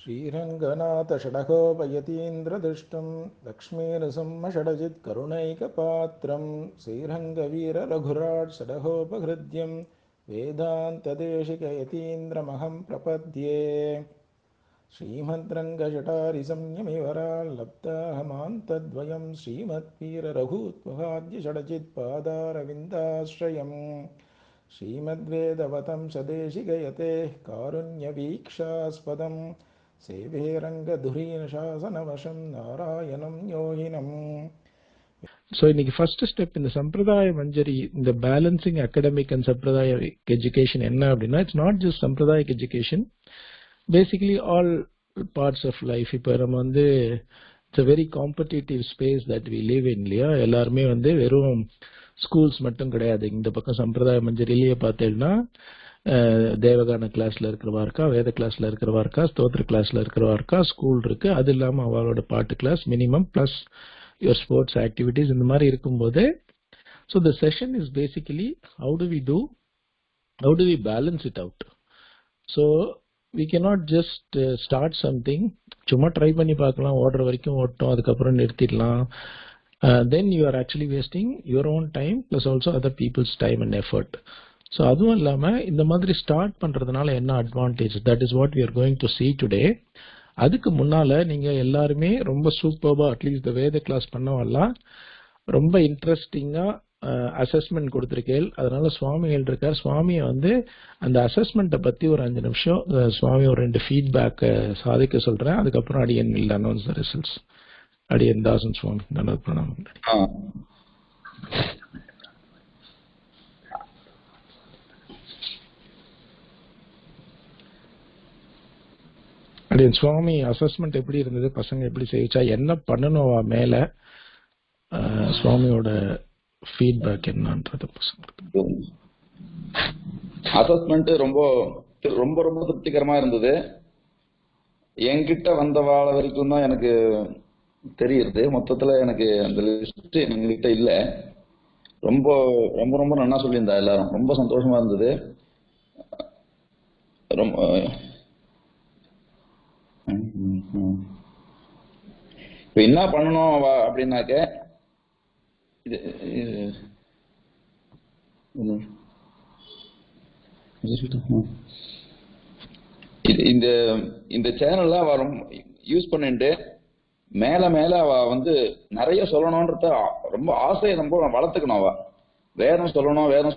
श्रीरङ्गनाथ षडकोपयतीन्द्रदृष्टं लक्ष्मीनृसिंहषडजित् करुणैकपात्रं श्रीरङ्गवीररघुराट् षडकोपहृद्यं वेदान्तदेशिकयतीन्द्रमहं प्रपद्ये श्रीमद्रङ्गजटारिसंयमिवराल्लब्धाहमान्तद्वयं श्रीमद्वीररघूत्वभाद्यषडजित्पादारविन्दाश्रयम् श्रीमद्वेदवतं सदेशिकयतेः कारुण्यवीक्षास्पदं सेवे रङ्गधुरीनशासनवशं नारायणं योगिनम्. So, இன்னைக்கு first step in the Sampradaya Manjari, in the balancing academic and Sampradaya education என்ன அப்படின்னா, it's not just Sampradaya education, basically all parts of life. இப்போ நம்ம வந்து it's a very competitive space that we live in இல்லையா, எல்லாருமே வந்து வெறும் schools மட்டும் கிடையாது. இந்த பக்கம் சம்பிரதாய மஞ்சரிலேயே பார்த்தேன்னா தேவகான கிளாஸ்ல இருக்கிறவா இருக்கா, வேத கிளாஸ்ல இருக்கிறவா இருக்கா, ஸ்தோத்திர கிளாஸ்ல இருக்கிறவா இருக்கா, ஸ்கூல் இருக்கு, அது இல்லாம அவளோட பாட்டு class minimum plus your sports activities, இந்த மாதிரி இருக்கும்போது so the session is basically how do we balance it out. So we cannot just start something, சும்மா ட்ரை பண்ணி பார்க்கலாம், ஓடுற வரைக்கும் ஓட்டும், அதுக்கப்புறம் நிறுத்திடலாம். Then you are actually wasting your own time plus also other people's time and effort. So அதுவும் இல்லாம இந்த மாதிரி ஸ்டார்ட் பண்றதுனால என்ன advantage, that is what we are going to see today. அதுக்கு முன்னால நீங்க எல்லாருமே ரொம்ப சூப்பர்பா அட்லீஸ்ட் வேத கிளாஸ் பண்ணவெல்லாம் ரொம்ப இன்ட்ரெஸ்டிங்கா அசஸ்மெண்ட் கொடுத்திருக்கேன். அதனால சுவாமிகள் இருக்கார், சுவாமியை வந்து அந்த அசஸ்மெண்ட்டை பத்தி ஒரு 5 நிமிஷம் சுவாமி ஒரு 2 ஃபீட்பேக் சாதிக்க சொல்றேன். அதுக்கப்புறம் அடியன் will announce the results. அடியன் தாசன் சுவாமி நல்லது பிரணாமம். அடியன் சுவாமி அசஸ்மெண்ட் எப்படி இருந்தது, பசங்க எப்படி செய்யச்சா, என்ன பண்ணணும் மேல, சுவாமியோட ஃபீட்பேக் என்னன்றது பசங்களுக்கு. அசஸ்மெண்ட் ரொம்ப ரொம்ப ரொம்ப திருப்திகரமா இருந்தது. என்கிட்ட வந்த வாழ வரைக்கும் தான் எனக்கு தெரியுது. மொத்தத்துல எனக்கு அந்த லிஸ்ட் எங்ககிட்ட இல்ல. ரொம்ப ரொம்ப ரொம்ப நல்லா சொல்லியிருந்தா எல்லாரும், ரொம்ப சந்தோஷமா இருந்தது. ரொம்ப இப்ப என்ன பண்ணணும் அப்படின்னாக்க, இந்த சேனல்ல அவ யூஸ் பண்ணிட்டு மேல மேல அவ வந்து நிறைய சொல்லணும்ன்றத ரொம்ப ஆசையை நம்ம வளர்த்துக்கணும். அவ வேதம்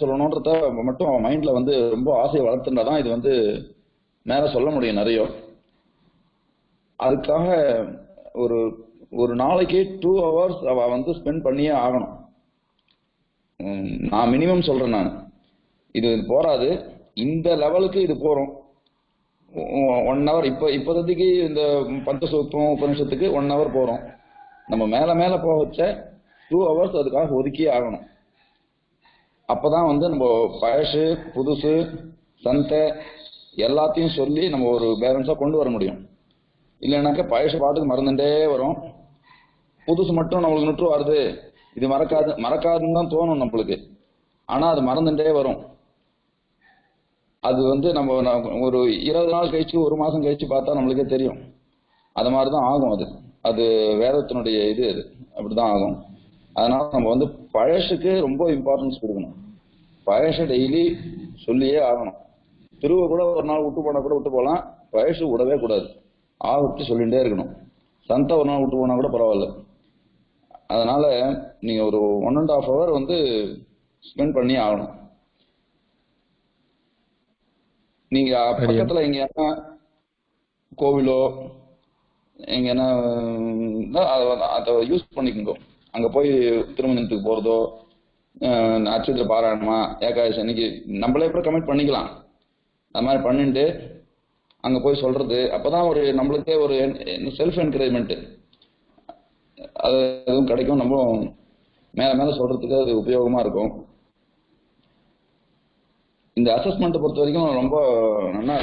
சொல்லணும்ன்றத மட்டும் அவன் மைண்ட்ல வந்து ரொம்ப ஆசையை வளர்த்துட்டாதான் இது வந்து மேல சொல்ல முடியும் நிறைய. அதுக்காக ஒரு நாளைக்கு 2 hours அவ வந்து ஸ்பெண்ட் பண்ணியே ஆகணும். நான் மினிமம் சொல்றேன், நான் இது போராது, இந்த லெவலுக்கு இது போறோம். 1 hour இப்போதைக்கு இந்த பஞ்சசூக்தம் உபநிஷத்துக்கு 1 hour போறோம். நம்ம மேல மேல போக வச்ச 2 hours அதுக்காக ஒதுக்கியே ஆகணும். அப்பதான் வந்து நம்ம பழசு புதுசு சந்தை எல்லாத்தையும் சொல்லி நம்ம ஒரு பேலன்ஸா கொண்டு வர முடியும். இல்லைன்னாக்க பழசு பாட்டுக்கு மறந்துட்டே வரும், புதுசு மட்டும் நம்மளுக்கு நுற்று வருது, இது மறக்காதுன்னு தான் தோணும் நம்மளுக்கு, ஆனா அது மறந்துட்டே வரும். அது வந்து நம்ம ஒரு 20 நாள் கழிச்சு 1 மாசம் கழிச்சு பார்த்தா நம்மளுக்கே தெரியும். அது மாதிரிதான் ஆகும். அது வேதத்தினுடைய இது, அது அப்படிதான் ஆகும். அதனால நம்ம வந்து பழசுக்கு ரொம்ப இம்பார்ட்டன்ஸ் கொடுக்கணும். பழசு டெய்லி சொல்லியே ஆகணும். திருவ கூட ஒரு நாள் விட்டு போனா கூட விட்டு போகலாம், பழசு விடவே கூடாது, ஆவர்த்தி சொல்லிகிட்டே இருக்கணும். சந்தை ஒரு நாள் விட்டு போனா கூட பரவாயில்ல. அதனால நீங்க ஒரு 1.5 hour வந்து ஸ்பெண்ட் பண்ணி ஆகணும். நீங்க பக்கத்துல எங்க கோவிலோ எங்கன்னா அதை யூஸ் பண்ணிக்கோங்க. அங்க போய் திருமணத்துக்கு போறதோ, நட்சத்திர பாராயணமா, ஏகாதசி அன்னைக்கு நம்மளே கூட கமெண்ட் பண்ணிக்கலாம். அது மாதிரி பண்ணிட்டு அங்க போய் சொல்றது, அப்பதான் ஒரு நம்மளுக்கே ஒரு செல்ஃப் என்கரேஜ்மெண்ட் அது எதுவும் கிடைக்கும். நம்ம மேல மேல சொல்றதுக்கு அது உபயோகமா இருக்கும். இந்த அசஸ்மெண்ட் பொறுத்த வரைக்கும் ரொம்ப நல்லா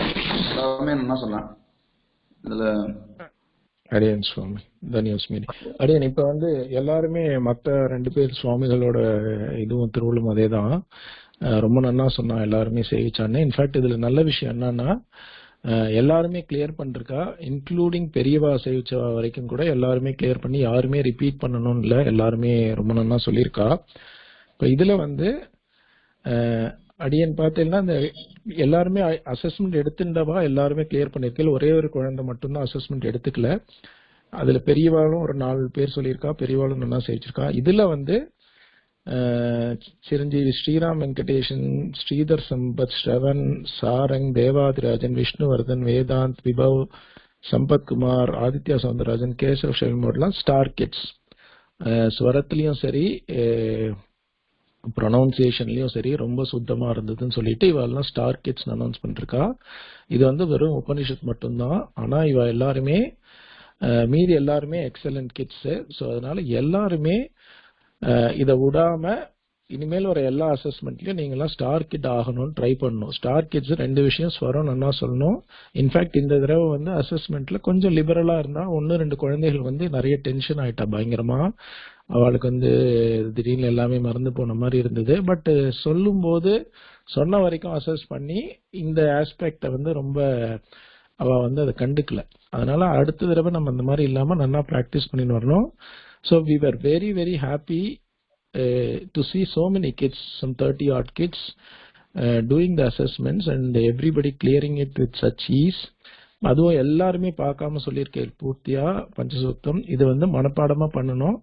எல்லாமே நல்லா சொன்னேன் இதுல. அடியன் சுவாமி தன்யோஸ்மி. அடியன் இப்ப வந்து எல்லாருமே மற்ற 2 பேர் சுவாமிகளோட இதுவும் திருவள்ளும் அதே தான் ரொம்ப நல்லா சொன்னா, எல்லாருமே சேவிச்சானே. இன்ஃபேக்ட் இதுல நல்ல விஷயம் என்னன்னா, எல்லாருமே கிளியர் பண்ணிருக்கா, இன்க்ளூடிங் பெரியவா சேவிச்சவா வரைக்கும் கூட எல்லாருமே கிளியர் பண்ணி யாருமே ரிப்பீட் பண்ணணும் இல்லை, எல்லாருமே ரொம்ப நல்லா சொல்லியிருக்கா. இப்போ இதுல வந்து அடியன் பார்த்தீங்கன்னா இந்த எல்லாருமே அசஸ்மெண்ட் எடுத்துட்டவா எல்லாருமே கிளியர் பண்ணிருக்கல, ஒரே ஒரு குழந்தை மட்டும்தான் அசஸ்மெண்ட் எடுத்துக்கல. அதுல பெரியவாளும் ஒரு 4 பேர் சொல்லியிருக்கா, பெரியவாளும் நல்லா சேவிச்சிருக்கா. இதுல வந்து சிரஞ்சீவி ஸ்ரீராம் வெங்கடேஷன், ஸ்ரீதர் சம்பத், ஸ்ரவன், சாரங், தேவாதிராஜன், விஷ்ணுவர்தன், வேதாந்த், விபவ், சம்பத்குமார், ஆதித்யா சவுந்தரராஜன், கேசவ் ஷெல்மோட்லாம் ஸ்டார் கிட்ஸ். ஸ்வரத்துலயும் சரி ப்ரொனவுன்சியேஷன்லயும் சரி ரொம்ப சுத்தமா இருந்ததுன்னு சொல்லிட்டு இவெல்லாம் ஸ்டார் கிட்ஸ் அனௌன்ஸ் பண்ணிருக்கா. இது வந்து வெறும் உபனிஷத் மட்டும்தான். ஆனா இவ எல்லாருமே மீதி எல்லாருமே எக்ஸலண்ட் கிட்ஸ். ஸோ அதனால எல்லாருமே இதை விடாம இனிமேல் வர எல்லா அசஸ்மெண்ட்லயும் நீங்களாம் ஸ்டார் கிட் ஆகணும்னு ட்ரை பண்ணணும். ஸ்டார் கிட்ஸ் 2 விஷயம் ஸ்வரம் நல்லா சொல்லணும். இன்ஃபேக்ட் இந்த தடவை வந்து அசஸ்மெண்ட்ல கொஞ்சம் லிபரலா இருந்தா 1-2 குழந்தைகள் வந்து நிறைய டென்ஷன் ஆயிட்டா பயங்கரமா. அவளுக்கு வந்து திடீர்னு எல்லாமே மறந்து போன மாதிரி இருந்தது. பட் சொல்லும் போது சொன்ன வரைக்கும் அசஸ் பண்ணி இந்த ஆஸ்பெக்ட வந்து ரொம்ப அவ வந்து அதை கண்டுக்கல. அதனால அடுத்த தடவை நம்ம அந்த மாதிரி இல்லாம நல்லா பிராக்டிஸ் பண்ணிட்டு வரணும். So we were very very happy to see so many kids, some 30 odd kids doing the assessments and everybody clearing it with such ease. அதுவும் எல்லாருமே பார்க்காம சொல்லியிருக்கேன் பூர்த்தியா பஞ்சசூக்தம். இது வந்து மனப்பாடமா பண்ணணும்.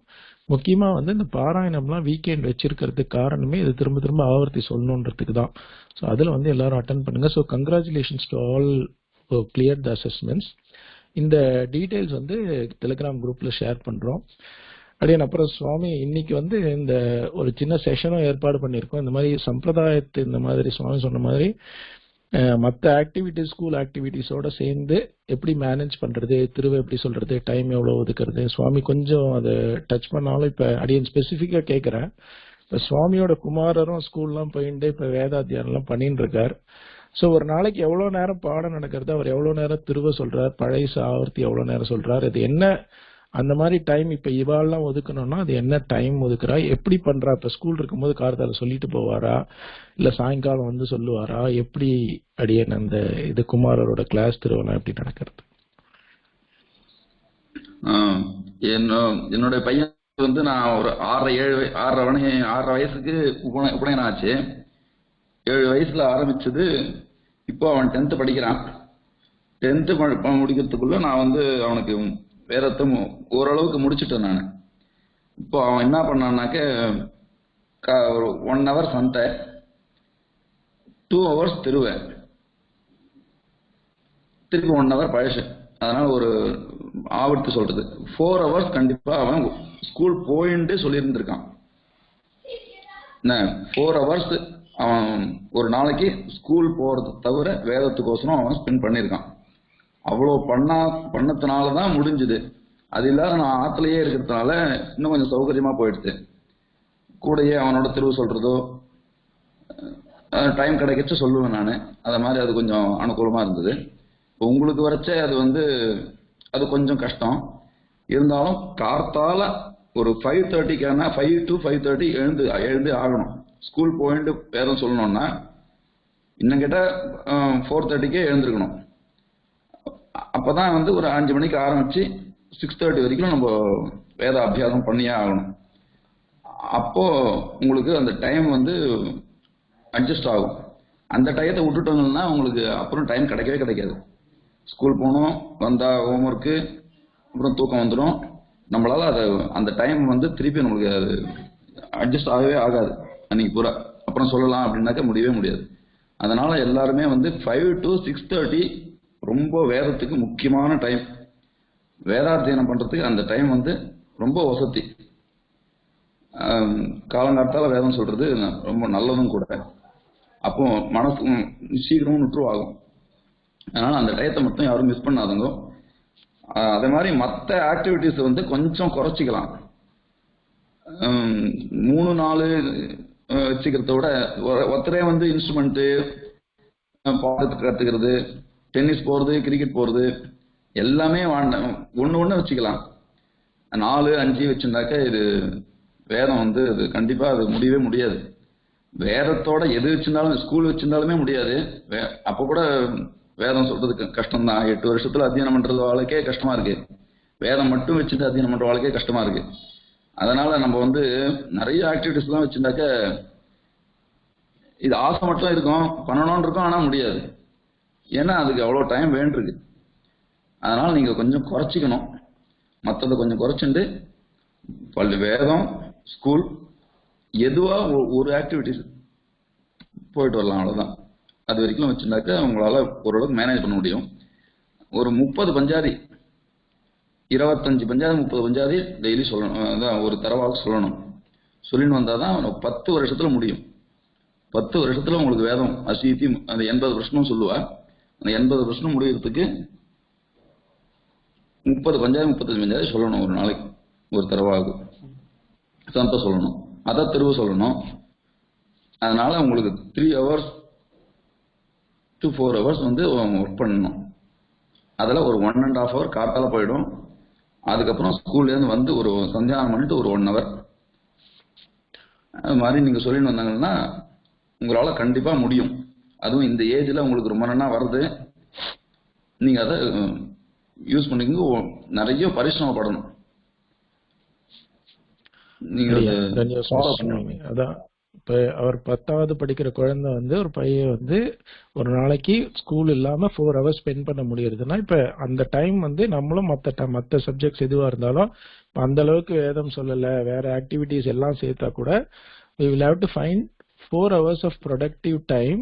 முக்கியமா வந்து இந்த பாராயணம்லாம் வீக்கெண்ட் வச்சிருக்கிறதுக்கு காரணமே இது திரும்ப திரும்ப ஆவர்த்தி சொல்லணுன்றதுக்கு தான். ஸோ அதில் வந்து எல்லாரும் அட்டன் பண்ணுங்க. So congratulations to all clear the assessments. இந்த டீட்டெயில்ஸ் வந்து டெலிகிராம் குரூப்ல ஷேர் பண்றோம். அப்படியே அப்புறம் சுவாமி இன்னைக்கு வந்து இந்த ஒரு சின்ன செஷனும் ஏற்பாடு பண்ணியிருக்கோம். இந்த மாதிரி சம்பிரதாயத்து இந்த மாதிரி சுவாமி சொன்ன மாதிரி மற்ற ஆக்டிவிட்டிஸ் ஸ்கூல் ஆக்டிவிட்டிஸோட சேர்ந்து எப்படி மேனேஜ் பண்றது, திருவை எப்படி சொல்றது, டைம் எவ்வளோ ஒதுக்குறது, சுவாமி கொஞ்சம் அதை டச் பண்ணாலும் இப்போ அடியன் ஸ்பெசிஃபிக்காக கேட்குறேன். இப்போ சுவாமியோட குமாரரும் ஸ்கூல்லாம் போயிட்டு இப்போ வேதாத்தியானம்லாம் பண்ணிட்டு இருக்கார். ஸோ ஒரு நாளைக்கு எவ்வளோ நேரம் பாடம் நடக்கிறது, அவர் எவ்வளோ நேரம் திருவை சொல்றார், பழைய ஆவர்த்தி எவ்வளோ நேரம் சொல்றார், அது என்ன அந்த மாதிரி டைம் இப்போ இவாள்லாம் ஒதுக்கணும்னா அது என்ன டைம் ஒதுக்குறா, எப்படி பண்றா? இப்போ ஸ்கூல் இருக்கும்போது காலத்தால சொல்லிட்டு போவாரா, இல்லை சாயங்காலம் வந்து சொல்லுவாரா, எப்படி அடியன் அந்த இது குமாரரோட கிளாஸ் திருவண்ணா எப்படி நடக்கிறது? என்னுடைய பையன் வந்து நான் ஒரு 6 வயசுக்கு உபநயனம் ஆச்சு. 7 வயசுல ஆரம்பிச்சது. இப்போ அவன் 10th படிக்கிறான். 10th முடிக்கிறதுக்குள்ள நான் வந்து அவனுக்கு வேதத்தை ஓரளவுக்கு முடிச்சுட்டேன் நான். இப்போ அவன் என்ன பண்ணான்னாக்க ஒரு 1 hour சந்தை, 2 hours திருவை, திருப்பி 1 hour பழசு. அதனால ஒரு ஆவர்த்தி சொல்றது 4 hours கண்டிப்பா அவன் ஸ்கூல் போயிட்டு சொல்லியிருந்திருக்கான். 4 hours அவன் ஒரு நாளைக்கு ஸ்கூல் போறது தவிர வேதத்துக்கோசரம் அவன் ஸ்பெண்ட் பண்ணியிருக்கான். அவ்வளோ பண்ணதுனாலதான் முடிஞ்சுது. அது இல்லாத நான் ஆத்துலயே இருக்கிறதுனால இன்னும் கொஞ்சம் சௌகரியமா போயிடுது. கூடயே அவனோட திருவு சொல்றதோ டைம் கிடைக்கச்சு சொல்லுவேன் நான். அது மாதிரி அது கொஞ்சம் அனுகூலமா இருந்தது. இப்போ உங்களுக்கு வரைச்சே அது வந்து அது கொஞ்சம் கஷ்டம் இருந்தாலும் கார்த்தால ஒரு 5:30 5 to 5:30 எழுந்து ஆகணும். ஸ்கூல் போயிட்டு வேதம் சொல்லணும்னா இன்னும் கேட்டா 4:30 எழுந்திருக்கணும். அப்பதான் வந்து ஒரு 5 மணிக்கு ஆரம்பிச்சு 6:30 வரைக்கும் நம்ம வேத அபியாசம் பண்ணியே ஆகணும். அப்போ உங்களுக்கு அந்த டைம் வந்து அட்ஜஸ்ட் ஆகும். அந்த டயத்தை விட்டுட்டோம்னா உங்களுக்கு அப்புறம் டைம் கிடைக்கவே கிடைக்காது. ஸ்கூல் போகணும், வந்தா ஹோம்ஒர்க்கு, அப்புறம் தூக்கம் வந்துடும். நம்மளால அதை அந்த டைம் வந்து திருப்பி நம்மளுக்கு அது அட்ஜஸ்ட் ஆகவே ஆகாது அன்னைக்கு பூரா. அப்புறம் சொல்லலாம் அப்படின்னாக்க முடியவே முடியாது. அதனால எல்லாருமே வந்து 5 to 6:30 ரொம்ப வேதத்துக்கு முக்கியமான டைம். வேதாத்தியனம் பண்றதுக்கு அந்த டைம் வந்து ரொம்ப வசதி. காலங்காலத்தால வேதம் சொல்றது ரொம்ப நல்லதும் கூட. அப்போ மனசு சீக்கிரமும் நுற்றுவாகும். அதனால அந்த டயத்தை மட்டும் யாரும் மிஸ் பண்ணாதங்க. அதே மாதிரி மற்ற ஆக்டிவிட்டிஸ் வந்து கொஞ்சம் குறைச்சிக்கலாம். 3-4 வச்சுக்கிறத விட ஒருத்தரே வந்து இன்ஸ்ட்ருமெண்ட்டு பாடத்துக்கு கற்றுக்கிறது, டென்னிஸ் போகிறது, கிரிக்கெட் போகிறது எல்லாமே ஒன்று வச்சுக்கலாம். 4-5 வச்சுருந்தாக்க இது வேதம் வந்து அது கண்டிப்பாக அது முடியவே முடியாது. வேதத்தோட எது வச்சிருந்தாலும் ஸ்கூல் வச்சிருந்தாலுமே முடியாது. அப்போ கூட வேதம் சொல்றதுக்கு கஷ்டம் தான். 8 வருஷத்துல அத்தியனம் பண்றது வாழ்க்கே கஷ்டமா இருக்கு. வேதம் மட்டும் வச்சுட்டு அத்தியனம் பண்ற வாழ்க்கே கஷ்டமா இருக்கு. அதனால நம்ம வந்து நிறைய ஆக்டிவிட்டிஸ் எல்லாம் வச்சுட்டாக்க இது ஆசை மட்டும் இருக்கும், பண்ணணும்னு இருக்கும், ஆனா முடியாது. ஏன்னா அதுக்கு அவ்வளவு டைம் வேண்டிருக்கு. அதனால நீங்க கொஞ்சம் குறைச்சிக்கணும். மற்றதை கொஞ்சம் குறைச்சிட்டு பள்ளி, வேதம், ஸ்கூல், எதுவா ஒரு ஆக்டிவிட்டிஸ் போயிட்டு வரலாம், அவ்வளவுதான். அது வரைக்கும் வச்சுட்டாக்க உங்களால ஓரளவுக்கு மேனேஜ் பண்ண முடியும். ஒரு 30 பஞ்சாதி, 25 பஞ்சாதி 30 பஞ்சாதி டெய்லி சொல்லணும். அதான் ஒரு தரவாக சொல்லணும். சொல்லின்னு வந்தாதான் 10 வருஷத்துல முடியும். 10 வருஷத்துல உங்களுக்கு வேதம் அசீத்தி அந்த 80 பிரச்சனும் சொல்லுவா. அந்த 80 பிரச்சனும் முடியறதுக்கு 30 பஞ்சாதி 35 பஞ்சாதி சொல்லணும் ஒரு நாளைக்கு. ஒரு தரவாகு சந்த சொல்லணும், அதை திரும்ப சொல்லணும். அதனால உங்களுக்கு 3 hours to 4 hours வந்து ஒர்க் பண்ணணும். அதில் ஒரு 1.5 hour காத்தால போயிடும். அதுக்கப்புறம் ஸ்கூல்லேருந்து வந்து ஒரு சந்தியானம் பண்ணிட்டு ஒரு 1 hour. அது மாதிரி நீங்கள் சொல்லிட்டு வந்தாங்கன்னா உங்களால் கண்டிப்பாக முடியும். அதுவும் இந்த ஏஜில் உங்களுக்கு ரொம்ப நாளாக வருது. நீங்கள் அதை யூஸ் பண்ணிங்க. நிறைய பரிசிரமப்படணும். நீங்கள் அதான் இப்ப அவர் 10வது படிக்கிற குழந்தை வந்து ஒரு பையன் வந்து ஒரு நாளைக்கு ஸ்கூல் இல்லாம 4 hours ஸ்பெண்ட் பண்ண முடியுதுன்னா இப்ப அந்த டைம் வந்து நம்மளும் மத்த சப்ஜெக்ட்ஸ் எதுவா இருந்தாலும் அந்த அளவுக்கு வேதம் சொல்லல, வேற ஆக்டிவிட்டிஸ் எல்லாம் சேர்த்தா கூட we will have to find 4 hours of productive time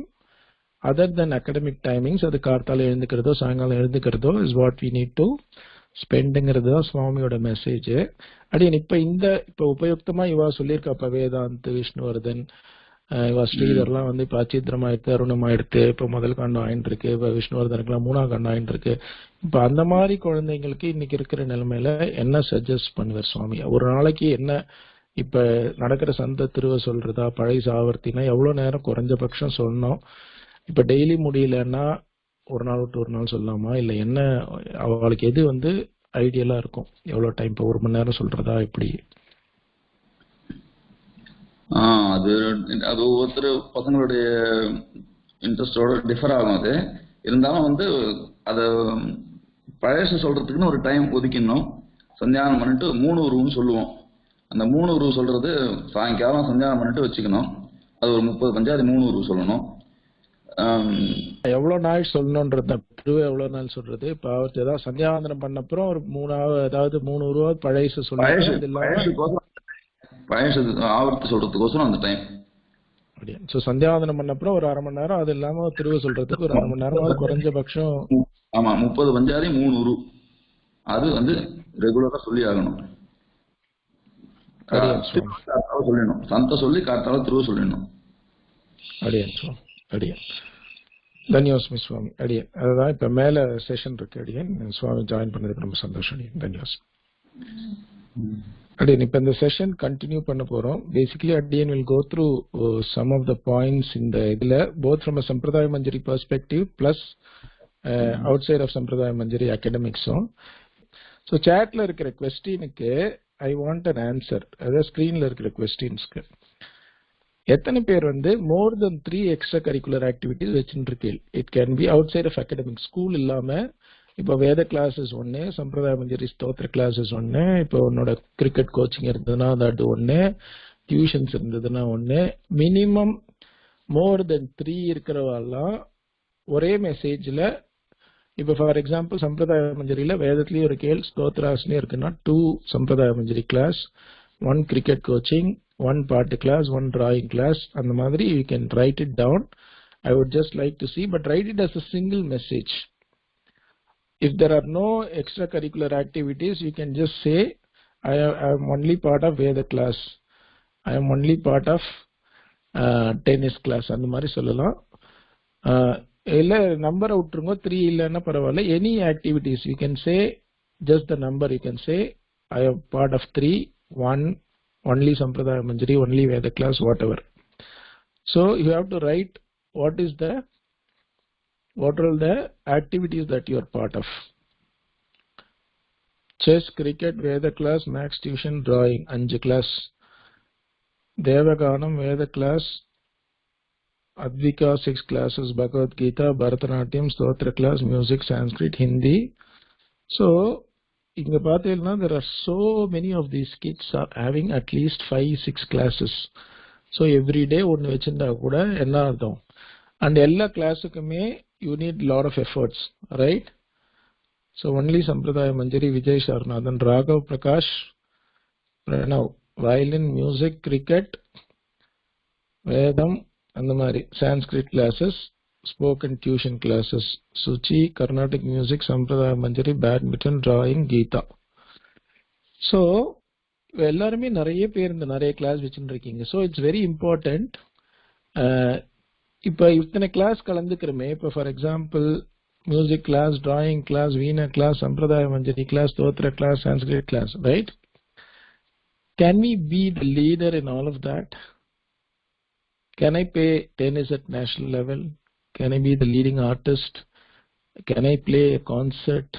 other than academic timings. அது கார்த்தால எழுந்துக்கிறதோ சாயங்காலம் எழுந்துக்கிறதோ is what we need to ஸ்பெண்டுங்கிறது தான் சுவாமியோட மெசேஜ். அடியன் இப்ப உபயுக்தமா இவா சொல்லியிருக்காப்ப வேதாந்த், விஷ்ணுவர்தன், இவா ஸ்ரீதர்லாம் வந்து இப்ப அச்சித்திரம் ஆயிடுத்து, அருணம் ஆயிடுத்து, இப்ப முதல் காண்டம் ஆயிட்டு இருக்கு, இப்ப விஷ்ணுவர்தனுக்குலாம் 3ஆம் காண்டம் ஆயிட்டு இருக்கு. இப்ப அந்த மாதிரி குழந்தைங்களுக்கு இன்னைக்கு இருக்கிற நிலைமையில என்ன சஜஸ்ட் பண்ணுவார் சுவாமி? ஒரு நாளைக்கு என்ன இப்ப நடக்கிற சந்த திருவ சொல்றதா, பழைய சாவர்த்தினா எவ்வளவு நேரம் குறைஞ்சபட்சம் சொல்லணும்? இப்ப டெய்லி முடியலன்னா ஒரு நாள் விட்டு ஒரு நாள் சொல்லலாமா, இல்ல என்ன அவளுக்கு எது வந்து ஐடியலா இருக்கும்? எவ்வளவு டைம்? இப்போ 1 மணி நேரம் சொல்றதா எப்படி? அது அது ஒவ்வொருத்தர் பசங்களுடைய இன்ட்ரெஸ்டோட டிஃபர் ஆகும். அது இருந்தாலும் வந்து அதை பழச சொல்றதுக்குன்னு ஒரு டைம் ஒதுக்கிடணும். சந்தியானம் பண்ணிட்டு 3 உருவம் சொல்லுவோம். அந்த 3 உருவம் சொல்றது சாயங்காலம் சந்தியானம் பண்ணிட்டு வச்சுக்கணும். அது ஒரு 30 பஞ்சாதி 3 உருவம் சொல்லணும். எவ்வளவு நாள் சொல்லணும்ன்றது எவ்வளவு நாள் சொல்றது? இப்ப அவருக்கு ஏதாவது சந்தியாவந்தனம் பண்ண அப்புறம் ஒரு 3 அதாவது 3 ரூபா பழைய ஆவர்த்தி சொல்றதுக்கோசரம் அந்த டைம். சோ சந்தியாவந்தனம் பண்ண அப்புறம் ஒரு 1/2 மணி நேரம், அது இல்லாம திருவ சொல்றதுக்கு ஒரு 1/2 மணி நேரம் குறைஞ்சபட்சம். ஆமா, 30 பஞ்சாதி 3 உரு அது வந்து ரெகுலரா சொல்லி ஆகணும். சொல்லணும், சந்த சொல்லி காத்தால திருவ சொல்லணும். அடியன் சுவாமி, அடியன் தன்யோஸ்மி சுவாமி. அடியன் அதுதான் இப்ப மேல செஷன் இருக்கு. அடியன் சுவாமி ஜாயின் பண்ணதுக்கு ரொம்ப சந்தோஷம். அடியன் தன்யோஸ்மி. அடியன் இப்ப இந்த செஷன் கண்டினியூ பண்ண போறோம். பேசிக்கலி அடியன் will go through some of the points இந்த இதுல both from a Sampradaya Manjari perspective plus outside of Sampradaya Manjari academics-உம். ஸோ சாட்ல இருக்கிற கொஸ்டினுக்கு ஐ வாண்ட் அன் ஆன்சர். அதாவது ஸ்கிரீன்ல இருக்கிற கொஸ்டின்ஸ்க்கு எத்தனை பேர் வந்து more than 3 extracurricular activities வச்சுட்டு இருக்கு? It can be outside of academic. School இல்லாம இப்போ வேத கிளாஸஸ் ஒன்று, சம்பிரதாய மஞ்சரி ஸ்தோத்திர கிளாஸஸ் ஒன்று, இப்போ உன்னோட கிரிக்கெட் கோச்சிங் இருந்ததுன்னா அது ஒன்று, டியூஷன்ஸ் இருந்ததுன்னா ஒன்று. மினிமம் மோர் தென் 3 இருக்கிறவாலாம் ஒரே மெசேஜில், இப்போ ஃபார் எக்ஸாம்பிள் சம்பிரதாய மஞ்சரியில் வேதத்துலேயும் ஒரு கேள் ஸ்தோத்ராஸ்னே இருக்குன்னா 2 சம்பிரதாய மஞ்சரி கிளாஸ், 1 கிரிக்கெட் கோச்சிங், 1 பாட்டு கிளாஸ், 1 drawing class. அந்த மாதிரி you can write it down. I would just like to see, but write it as a single message. If there are no extracurricular activities, you can just say I am only part of Veda class, I am only part of tennis class. அந்த மாதிரி சொல்லலாம். இல்ல நம்பரை விட்டுருங்க, 3 இல்லைன்னா பரவாயில்ல. Any activities you can say just the number. You can say I am part of 3, 1, only Sampradaya Manjari, only Veda class, whatever. So you have to write what are the activities that you are part of. Chess, cricket, Veda class, maths, tuition, drawing, 5 class. Devaganam, Veda class, Advika 6 classes, Bhagavad Gita, Bharatanatyam, Stotra class, music, Sanskrit, Hindi. So, in the Patilna, there are so many of these kids are having at least 5-6 classes. So, every day, one vechinda kuda enna ardham. And ella classukkume you need lot of efforts, right? So, only Sampradaya Manjari, Vijay Sharnathan, Raghav Prakash, Pranav, violin, music, cricket, Vedam, and the Mari, Sanskrit classes, spoken tuition classes, Suchi, Carnatic music, Sampradaya Manjari, badminton, drawing, Gita. So, எல்லாருமே நிறைய பேர் இந்த நிறைய class வச்சுட்டு இருக்கீங்க. So it's very important. இப்போ இத்தனை class கலந்துக்கிறோமே, இப்போ for example music class, drawing class, veena class, சம்பிரதாய மஞ்சரி கிளாஸ், ஸ்தோத்திர class, Sanskrit class, right? Can we be the leader in all of that? Can I play tennis at national level? Can I be the leading artist? Can I play a concert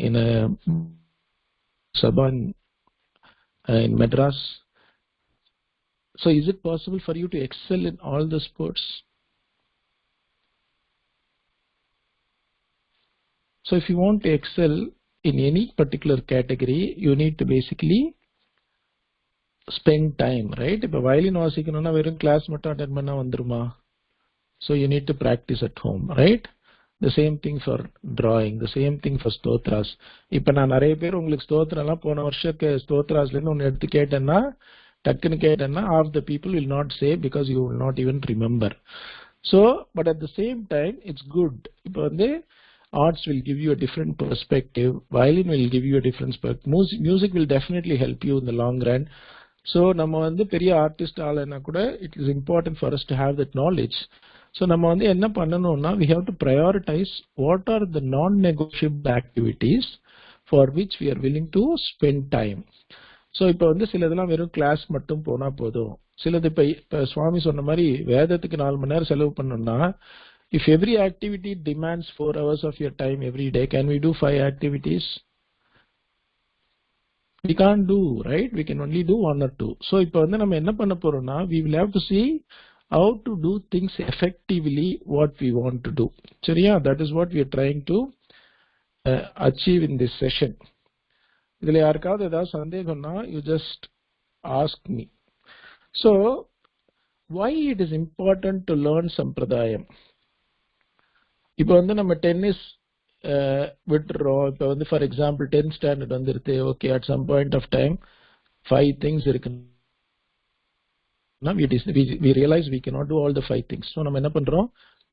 in a sabha in Madras? So is it possible for you to excel in all the sports? So if you want to excel in any particular category, you need to basically spend time, right? If a violin vasikkanona verum class mattum attend panna vandruma. So you need to practice at home, right? The same thing for drawing, the same thing for stotras. Ipa na nariya per ungalku stotra la pona varshakku stotras la irundhu eduthu ketenna takkunu ketenna half the people will not say because you will not even remember. So but at the same time it's good. Ipa vande arts will give you a different perspective, violin will give you a different perspective, music will definitely help you in the long run. So நம்ம வந்து பெரிய artist ஆளனா கூட it is important for us to have that knowledge. So நம்ம வந்து என்ன பண்ணணும்னா we have to prioritize what are the non-negotiable activities for which we are willing to spend time. So இப்போ வந்து சிலதெல்லாம் வெறும் கிளாஸ் மட்டும் போனா போதும். சிலது இப்போ சுவாமி சொன்ன மாதிரி வேதத்துக்கு 4 மணி நேரம் செலவு பண்ணணும்னா if every activity demands 4 hours of your time every day, can we do 5 activities? We can't do, right? We can only do 1 or 2. So இப்போ வந்து நம்ம என்ன பண்ண போறோம்னா we will have to see how to do things effectively what we want to do. சரியா? That is what we are trying to achieve in this session. இதுல யாருக்காவது ஏதாவது சந்தேகம்னா you just ask me. So why it is important to learn Sampradayam? இப்போ வந்து நம்ம tennis விட்டுறோம். இப்போ வந்து ஃபார் எக்ஸாம்பிள் 10th ஸ்டாண்டர்ட் வந்துருது. Okay, at some point of time 5 things இருக்குன்னா we realize we cannot do all the 5 things. So நம்ம என்ன பண்றோம்,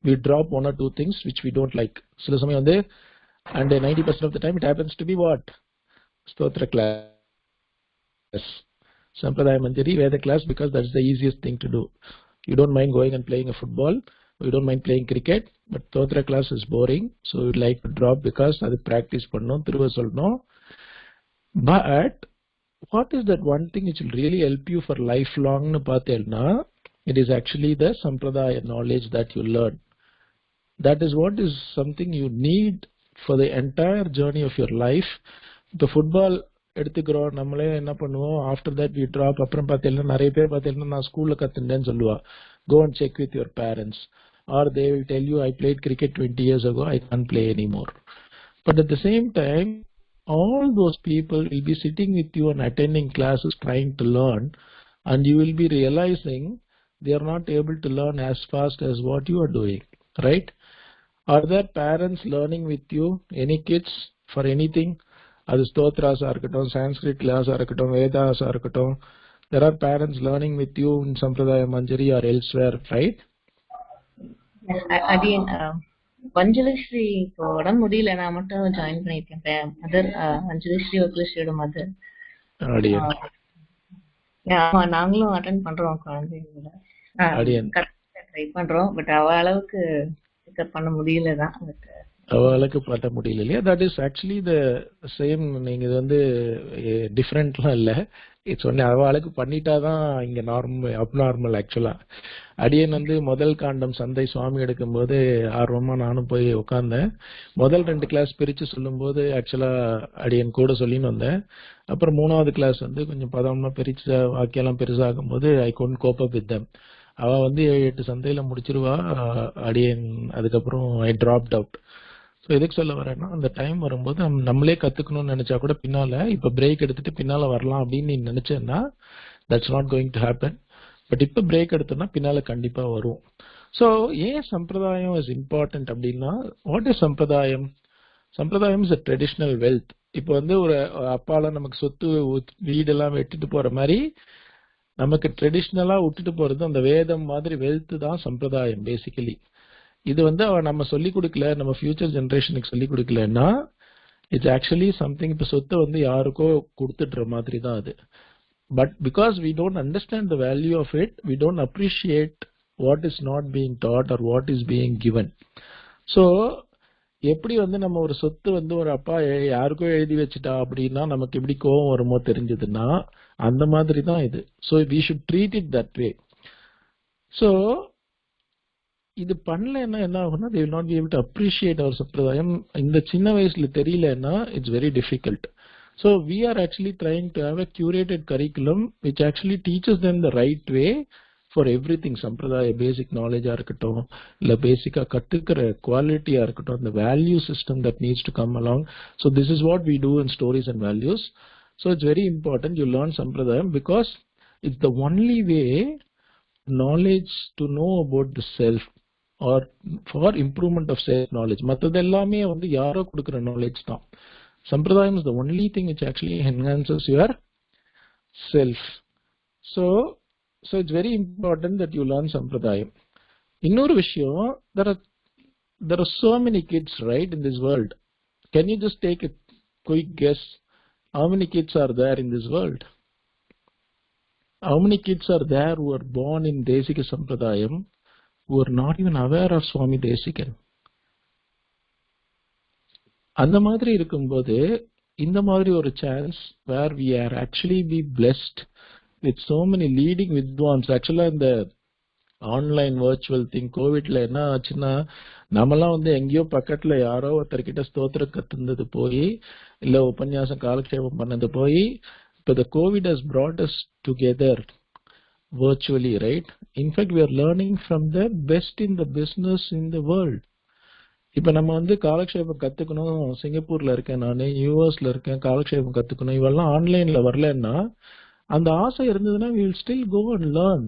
we drop 1 or 2 things which we don't like. சில சமயம் வந்து and 90% of the time it happens to be what? Stotra class, Sampradaya Manjari, Veda class, because that's the easiest thing to do. You don't mind going and playing a football, you don't mind playing cricket, but Stotra class is boring, so you'd like to drop because adu practice pannom, thiruva solnom. But what is that one thing which will really help you for lifelong nu paathelna? It is actually the Sampradaya knowledge that you learn. That is what is something you need for the entire journey of your life. The football எடுத்துக்கிறோம், நம்மளே என்ன பண்ணுவோம், after that we drop. அப்புறம் பார்த்தீங்கன்னா நிறைய பேர் பார்த்தீங்கன்னா நான் ஸ்கூல்ல கத்துட்டேன்னு சொல்லுவா. Go and check with your parents or they will tell you I played cricket 20 years ago, I can't play anymore. But at the same time, all those people will be sitting with you and attending classes trying to learn, and you will be realizing they are not able to learn as fast as what you are doing, right? Are there parents learning with you, any kids for anything? அது ஸ்தோத்ராஸா இருக்கட்டும், சான்ஸ்கிரிட் கிளாஸா இருக்கட்டும், வேதாஸா இருக்கட்டும், there are parents learning with you in Sampradaya Manjari or elsewhere, right? Again, Anjali உடம்பு முடியல, நான் மட்டும் join பண்ணிருக்கேன். மதர் அஞ்சலிஸ்ரீ வக்கலஸ்ரீயோட மதர். ஆமா, நாங்களும் அட்டெண்ட் பண்றோம் குழந்தைங்கள. ட்ரை பண்றோம், பட் அவ அளவுக்கு பிக்கப் பண்ண முடியலதான். அவளுக்கு பண்ண முடியல இல்லையா? That is actually the same. நீங்க இது வந்து டிஃப்ரெண்ட்லாம் இல்லை, இட்ஸ் ஒன்லி அவளுக்கு பண்ணிட்டாதான் இங்க நார்மல் அப்நார்மல். ஆக்சுவலா அடியன் வந்து முதல் காண்டம் சந்தை சுவாமி எடுக்கும்போது ஆர்வமா நானும் போய் உட்கார்ந்தேன். முதல் 2 கிளாஸ் பிரிச்சு சொல்லும் போது ஆக்சுவலா அடியன் கூட சொல்லின்னு வந்தேன். அப்புறம் 3வது கிளாஸ் வந்து கொஞ்சம் பதமா பிரிச்சு வாக்கியெல்லாம் பெருசாகும் போது ஐ couldn't cope up with them. அவ வந்து 7-8 சந்தையில முடிச்சிருவா. அடியன் அதுக்கப்புறம் ஐ டிராப்ட் அவுட். ஸோ எதுக்கு சொல்ல வரேன்னா, அந்த டைம் வரும்போது நம்மளே கத்துக்கணும்னு நினைச்சா கூட பின்னால இப்ப பிரேக் எடுத்துட்டு பின்னால வரலாம் அப்படின்னு நீ நினைச்சேன்னா that's not going to happen. But இப்ப பிரேக் எடுத்தோம்னா பின்னால கண்டிப்பா வரும். ஸோ ஏன் சம்பிரதாயம் இஸ் இம்பார்ட்டன்ட் அப்படின்னா, வாட் இஸ் சம்பிரதாயம்? சம்பிரதாயம் இஸ் அ ட்ரெடிஷ்னல் வெல்த். இப்போ வந்து ஒரு அப்பால நமக்கு சொத்து வீடெல்லாம் விட்டுட்டு போற மாதிரி நமக்கு ட்ரெடிஷ்னலா விட்டுட்டு போறது அந்த வேதம் மாதிரி வெல்த் தான் சம்பிரதாயம் பேசிக்கலி. இது வந்து நம்ம சொல்லிக் கொடுக்கல, நம்ம ஃபியூச்சர் ஜெனரேஷனுக்கு சொல்லிக் கொடுக்கலன்னா இட்ஸ் ஆக்சுவலி சம்திங். இப்போ சொத்தை வந்து யாருக்கோ கொடுத்துடுற மாதிரி தான் அது. But because we don't understand the value of it, we don't appreciate what is not being taught or what is being given. So எப்படி வந்து நம்ம ஒரு சொத்து வந்து ஒரு அப்பா யாருக்கோ எழுதி வச்சுட்டா அப்படின்னா நமக்கு எப்படி கோவம் வருமோ தெரிஞ்சதுன்னா அந்த மாதிரி தான் இது. So we should treat it that way. So இது பண்ணலன்னா என்ன ஆகும்னா they will not be able to appreciate our சம்பிரதாயம். இந்த சின்ன வயசுல தெரியலன்னா it's very difficult. So we are actually trying to have a curated curriculum which actually teaches them the right way for everything. சம்பிரதாய பேசிக் நாலேஜா இருக்கட்டும், இல்ல பேசிக்கா கத்துக்கிற குவாலிட்டியா இருக்கட்டும், the value system that needs to come along. So this is what we do in stories and values. So it's very important you learn சம்பிரதாயம் because it's the only way knowledge to know about the self or for improvement of self knowledge. மற்றது எல்லாமே வந்து யாரோ கொடுக்குற knowledge தான். சம்பிரதாயம் is the only thing which actually enhances your self. So it's very important that you learn சம்பிரதாயம். இன்னொரு விஷயம், there are so many kids right in this world. Can you just take a quick guess how many kids are there in this world? How many kids are there who are born in Desika Sampradayam who are not even aware of Swami Desikan? அந்த மாதிரி இருக்கும்போது இந்த மாதிரி ஒரு chance where we are actually be blessed with so many leading vidwans. ஆக்சுவலா இந்த online virtual thing கோவிட்ல என்ன ஆச்சுன்னா, நம்மலாம் வந்து எங்கேயோ பக்கத்துல யாரோ ஒருத்தர்கிட்ட ஸ்தோத்திரம் கத்துனது போய் இல்ல உபன்யாசம் காலக்ஷேபம் பண்ணது போய் இப்போ the COVID has brought us together virtually, right? In fact, we are learning from the best in the business in the world. இப்ப நம்ம வந்து காலக்ஷேபம் கத்துக்கணும், சிங்கப்பூர்ல இருக்கேன், நான் யூஎஸ்ல இருக்கேன், காலக்ஷேபம் கத்துக்கணும், இவெல்லாம் ஆன்லைன்ல வரலன்னா அந்த ஆசை இருந்ததுன்னா we will still go and learn,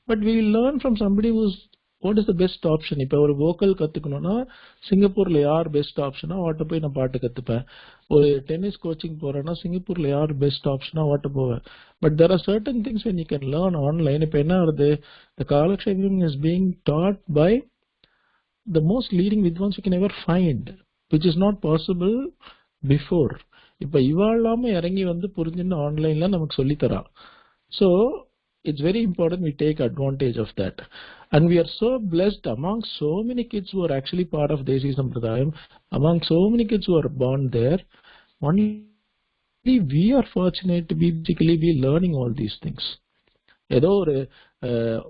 but we will learn from somebody who's what is the best option. இப்ப ஒரு வோக்கல் கத்துக்கணும்னா சிங்கப்பூர்ல யார் பெஸ்ட் ஆப்ஷனா வாட்ட போய் நான் பாட்டு கத்துப்பேன். ஒரு டென்னிஸ் கோச்சிங் போறேன்னா சிங்கப்பூர்ல யார் பெஸ்ட் ஆப்ஷனா வாட்ட போவேன். But there are certain things when you can learn online. இப்ப என்ன ஆகுது, the kalakshepam is being taught by the most leading vidwans you can ever find, which is not possible before. இப்ப இவாளாம இறங்கி வந்து புரிஞ்சுன்னு ஆன்லைன்ல நமக்கு சொல்லி தரா. So it's very important we take advantage of that. And we are so blessed among so many kids who are actually part of Desika Sampradayam, among so many kids who are born there. Only we are fortunate to be basically be learning all these things. ஏதோ ஒரு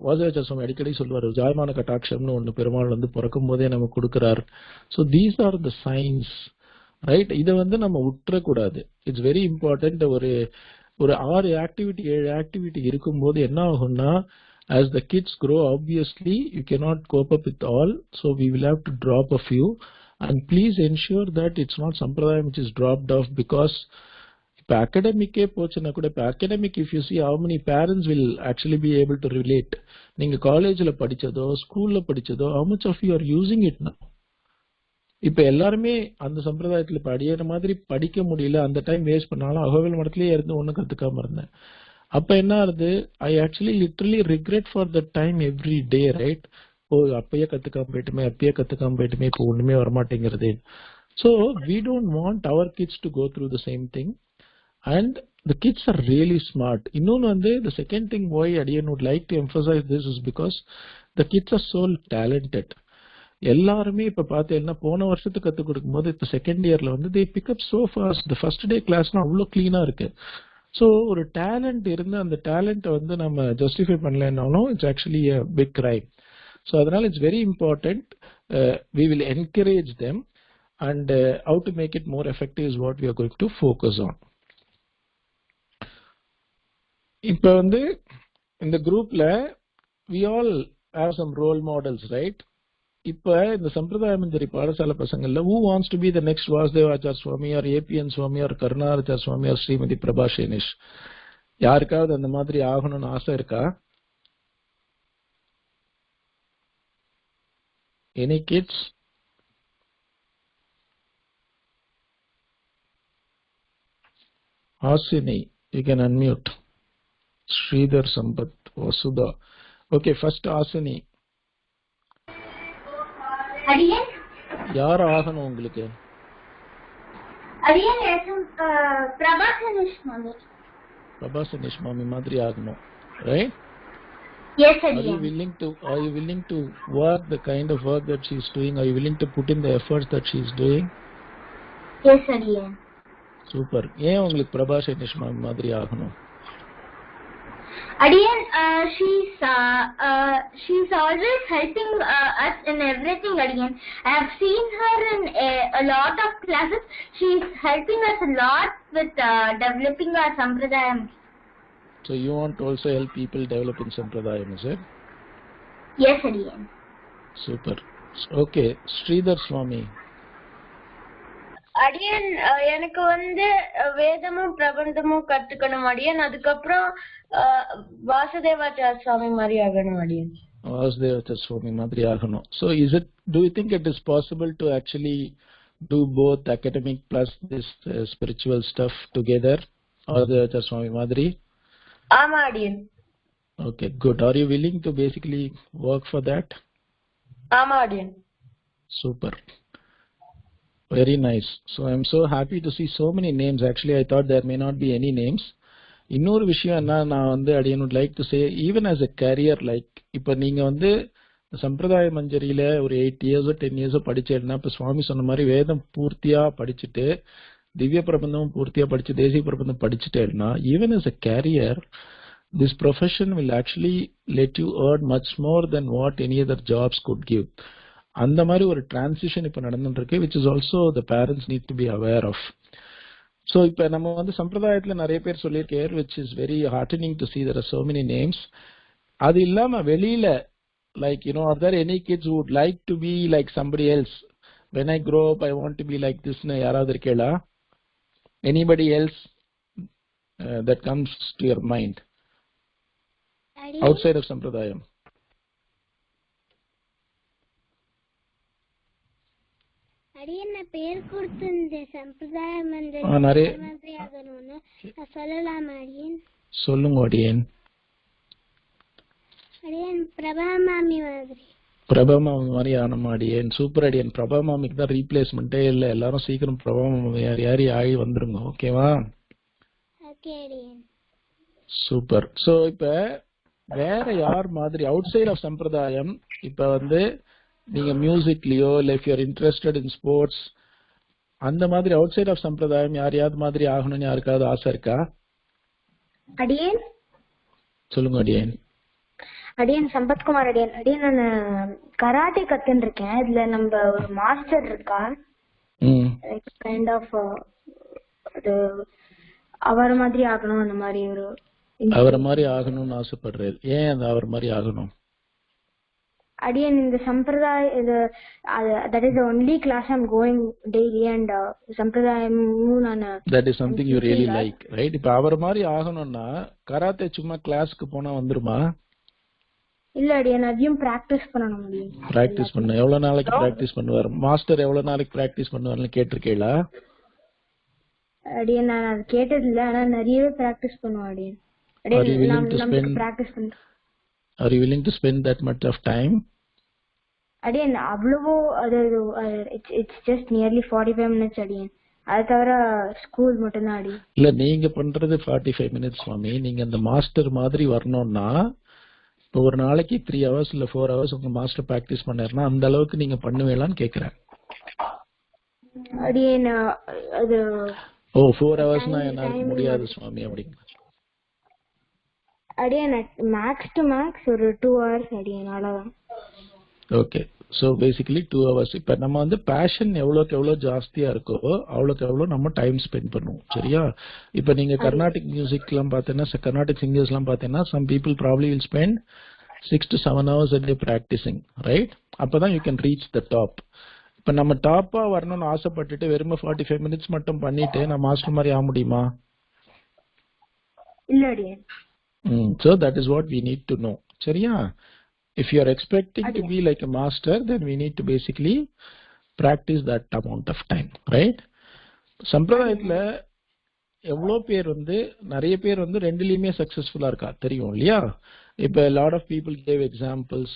வாசகர் சுவாமி அடிக்கடி சொல்லுவார், ஜாயமான கட்டாட்சம்னு ஒன்று பெருமாள் வந்து பிறக்கும் போதே நமக்கு கொடுக்குறார். So these are the science, right? இதை வந்து நம்ம விட்டுறக்கூடாது. It's very important. ஒரு 6 ஆக்டிவிட்டி 7 ஆக்டிவிட்டி இருக்கும்போது என்ன ஆகும்னா, as the kids grow, obviously you cannot cope up with all, so we will have to drop a few. And please ensure that it's not Sampradayam which is dropped off, because இப்போ அகடமிக்கே போச்சுன்னா கூட, இப்போ academic if you see how many parents will actually be able to relate. நீங்க காலேஜில் படிச்சதோ ஸ்கூல்ல படிச்சதோ how much of you are using it now? இப்ப எல்லாருமே அந்த சம்பிரதாயத்துல இப்ப அடியேற மாதிரி படிக்க முடியல, அந்த டைம் வேஸ்ட் பண்ணாலும் அகோவில் மடத்திலேயே இருந்து ஒன்னும் கத்துக்காம இருந்தேன். அப்ப என்ன ஆகுது, I actually literally regret for the time every day, right? ஓ அப்பயே கத்துக்காம போயிட்டுமே, இப்போ ஒண்ணுமே வரமாட்டேங்கிறது. So we don't want our kids to go through the same thing. And the kids are really smart. இன்னொன்று வந்து the second thing why Adiyan would like to emphasize this is because the kids are so talented. எல்லாருமே இப்ப பார்த்தீங்கன்னா போன வருஷத்துக்கு கற்றுக் கொடுக்கும் போது இப்போ செகண்ட் இயர்ல வந்து they pick up so fast. the first day கிளாஸ்னா அவ்வளோ கிளீனா இருக்கு. ஸோ ஒரு டேலண்ட் இருந்து அந்த டேலண்ட்டை வந்து நம்ம ஜஸ்டிஃபை பண்ணலைன்னாலும் it's actually a big crime. So அதனால it's very important we will encourage them and how to make it more effective is what we are going to focus on. இப்போ வந்து இந்த குரூப்ல we all have some role models, right? இப்ப இந்த சம்பிரதாய மஞ்சரி பாடசாலை பசங்கள்ல who wants to be the next Vasudevachar Swami or APN Swami or Karunakarachar Swami or Srimathi Prabha சேனேஷ்? யாருக்காவது அந்த மாதிரி ஆகணும்னு ஆசை இருக்கா? Any kids? Asini, you can unmute. Sridhar Sampath, Vasudha. Okay, first Asini. அடியன் யார் ஆகணும் உங்களுக்கு? அடியன் பிரபா செனேஷ் மாமி. பிரபா செனேஷ் மாமி மாதிரி ஆகணும், right? Yes, Are you அடியன். willing to work the kind of work that she is doing? Are you willing to put in the efforts that she is doing? Yes, அடியன். Super. ஏன் உங்களுக்கு பிரபா செனேஷ் மாமி மாதிரி ஆகணும்? Adiyan, she's always helping us in everything, Adiyan. I have seen her in a lot of classes. She's helping us a lot with developing our Sampradayam. So you want to also help people develop in Sampradayam, is it? Yes, Adiyan. Super. Okay, Sridhar Swami. அடியன் எனக்கு வேதமும் பிரபந்தமும் கத்துக்கணும் அடியன். அதுக்கப்புறம் வாசுதேவாச்சார் சுவாமி மாதிரி ஆகணும் அடியன். வாசுதேவாச்சார் சுவாமி மாதிரி ஆகணும். So do you think it is possible to actually do both academic plus this spiritual stuff together? Vasudevachar சுவாமி மாதிரி? ஆமா அடியன். Okay, good. Are you willing to basically work for that? ஆமா அடியன். Super. Very nice. So I'm so happy to see so many names. Actually, I thought there may not be any names. இன்னொரு விஷயம் என்ன, நான் அடியன் would like to say, even as a career, like இப்ப நீங்க சம்பிரதாய மஞ்சரியில ஒரு 8 years 10 years படிச்சேன்னா, இப்ப சுவாமி சொன்ன மாதிரி வேதம் பூர்த்தியா படிச்சுட்டு திவ்ய பிரபந்தமும் பூர்த்தியா படிச்சு தேசிக பிரபந்தம் படிச்சுட்டேன்னா, even as a career, this profession will actually let you earn much more than what any other jobs could give. அந்த மாதிரி ஒரு டிரான்சிஷன் இப்ப நடந்துட்டு இருக்கு, which is also the parents need to be aware of. So இப்ப நம்ம சம்பிரதாயத்துல நிறைய பேர் சொல்லியிருக்கேன், which is very heartening to see there are so many names. அது இல்லாம வெளியில like are there any kids who would like to be like somebody else? When I grow up I want to be like this னு யாராவது இருக்கேளா? Anybody else that comes to your mind outside of Sampradayam? அடியன் பேர் கொடுத்து இந்த சம்பிரதாய மஞ்சரி மாதிரி ஆகணும்னு சொல்லலாமா அடியன்? சொல்லுங்க அடியன். அடியன் பிரபா மாமி மாதிரி. பிரபா மாமி மாதிரி ஆனமா அடியன்? சூப்பர் அடியன். பிரபா மாமிக்கு தான் ரீப்ளேஸ்மெண்டே இல்லை, எல்லாரும் சீக்கிரம் பிரபா மாமி யாரி ஆகி வந்துருங்க, ஓகேவா? ஓகே அடியன். சூப்பர். ஸோ இப்ப வேற யார் மாதிரி அவுட் சைட் ஆஃப் சம்பிரதாயம், இப்ப நீங்க மியூசிக்லயோ இல்ல if you are interested in sports அந்த மாதிரி அவுட் சைட் ஆஃப் சம்பிரதாயம் யாரையாவது மாதிரி ஆகணும்னு யாருக்காவது ஆசை இருக்கா? அடியன் சொல்லுங்க அடியன். அடியன் சம்பத்குமார் அடியன். அடியன் நான் கராட்டே கத்துன்னு இருக்கேன். இதுல நம்ம ஒரு மாஸ்டர் இருக்கா, கைண்ட் ஆஃப் அது அவர் மாதிரி ஆகணும், அந்த மாதிரி ஒரு அவரை மாதிரி ஆகணும்னு ஆசைப்படுறேன். ஏன் அந்த அவர் மாதிரி ஆகணும்? Adiyan, in the Sampradaya, that is the only class I'm going daily, and Sampradaya. That is something you really like, right? இப்ப அவர் மாதிரி ஆகணும்னா கராத்தே சும்மா கிளாஸ்க்கு போனா வந்துருமா? இல்ல அடியன், அதையும் பிராக்டிஸ் பண்ணணும். பிராக்டிஸ் பண்ணணும். எவ்வளவு நாளைக்கு பிராக்டிஸ் பண்ணுவார் மாஸ்டர்? எவ்வளவு நாளைக்கு பிராக்டிஸ் பண்ணுவார்னு கேட்டிருக்கீங்களா? அடியன் நான் அது கேட்டது இல்ல, ஆனா நிறையவே பிராக்டிஸ் பண்ணுவோம் அடியன். அடியன் பிராக்டிஸ் பண்ண. Are you willing to spend that much of time? அடியன் அவ்வளவோ it's just nearly 45 minutes அடியன். அது தவிர ஸ்கூல் மட்டும் தான் அடி. இல்ல நீங்க பண்றது 45 minutes சுவாமி. நீங்க அந்த மாஸ்டர் மாதிரி வரணும்னா இப்போ ஒரு நாளைக்கு 3 hours இல்ல 4 hours உங்க மாஸ்டர் பிராக்டிஸ் பண்ணாருன்னா அந்த அளவுக்கு நீங்க பண்ணுவீங்களான்னு கேக்குறேன். அடியன் அது 4 hoursனா என்னால முடியாது சுவாமி அப்படிங்க. அடியன் மேக்ஸ் டு மேக்ஸ் ஒரு 2 hours அடியன், அவ்வளவுதான். Okay, so basically 2 hours. இப்போ நம்ம பேஷன் எவ்வளோக்கு எவ்வளோ ஜாஸ்தியா இருக்கோ அவ்வளோக்கு எவ்வளோ நம்ம டைம் ஸ்பெண்ட் பண்ணுவோம், சரியா? இப்போ நீங்க கர்நாடிக் மியூசிக்லாம் பார்த்தீங்கன்னா, கர்நாடிக் சிங்கர்ஸ்லாம் பார்த்தீங்கன்னா, some people probably will spend 6 to 7 hours a day practicing, right? அப்பதான் you can reach the top. இப்ப நம்ம டாப்பா வரணும்னு ஆசைப்பட்டுட்டு வெறும் 45 minutes மட்டும் பண்ணிட்டு நான் மாஸ்டர் மாதிரி ஆக முடியுமா? இல்ல அடியன். So that is what we need to know. சரியா? If you are expecting to be like a master, then we need to basically practice that amount of time, right? சம்பிரதாயத்துல எவ்வளோ பேர் நிறைய பேர் ரெண்டுலயுமே சக்சஸ்ஃபுல்லா இருக்கா தெரியும் இல்லையா? இப்ப lot of people gave examples.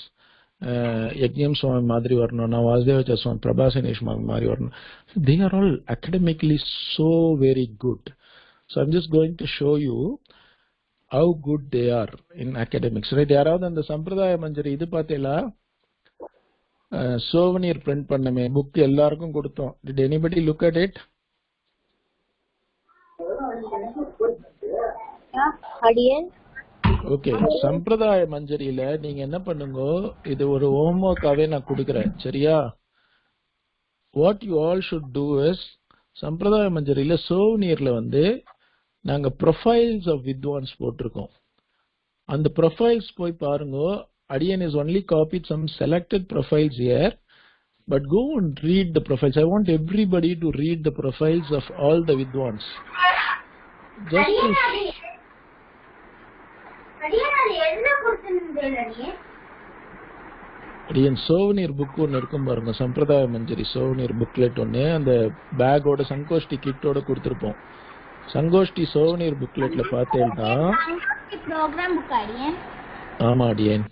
யக்ஞம் சுவாமி மாதிரி வரணும்னா, வாசுதேவ சுவாமி பிரபா செனேஷ் மாதிரி வரணும். They are all academically so very good. So I'm just going to show you how good they are in academics, right? யாராவது அந்த சம்பிரதாய மஞ்சரி இது பார்த்தீங்களா? சோவனியர் பிரிண்ட் பண்ணமே புக் எல்லாருக்கும் கொடுத்தோம். Did anybody look at it? அடியன். ஓகே, சம்பிரதாய மஞ்சரியில நீங்க என்ன பண்ணுங்க, இது ஒரு ஹோம்வொர்க்காவே நான் கொடுக்குறேன், சரியா? What you all should do is, சம்பிரதாய மஞ்சரியில சோவனியர்ல நாங்க ப்ரொஃபைல்ஸ் ஆஃப் வித்வான்ஸ் போட்டிருக்கோம். அந்த ப்ரொஃபைல்ஸ் போய் பாருங்க. அடியன் is only copied some selected profiles here, but go and read the profiles. I want everybody to read the profiles of all the vidwans. Just to அடியன் சோவனியர் book ஒன்று இருக்கும் பாருங்க, சம்பிரதாய மஞ்சரி சோவனியர் புக்லெட் ஒன்று அந்த பேக்கோட சங்கோஷ்டி கிட்டோட கொடுத்துருப்போம். சங்கோஷ்டி சோவனியர் புக்லெட்ல பார்த்தேன்னா ஆமா அடியன்.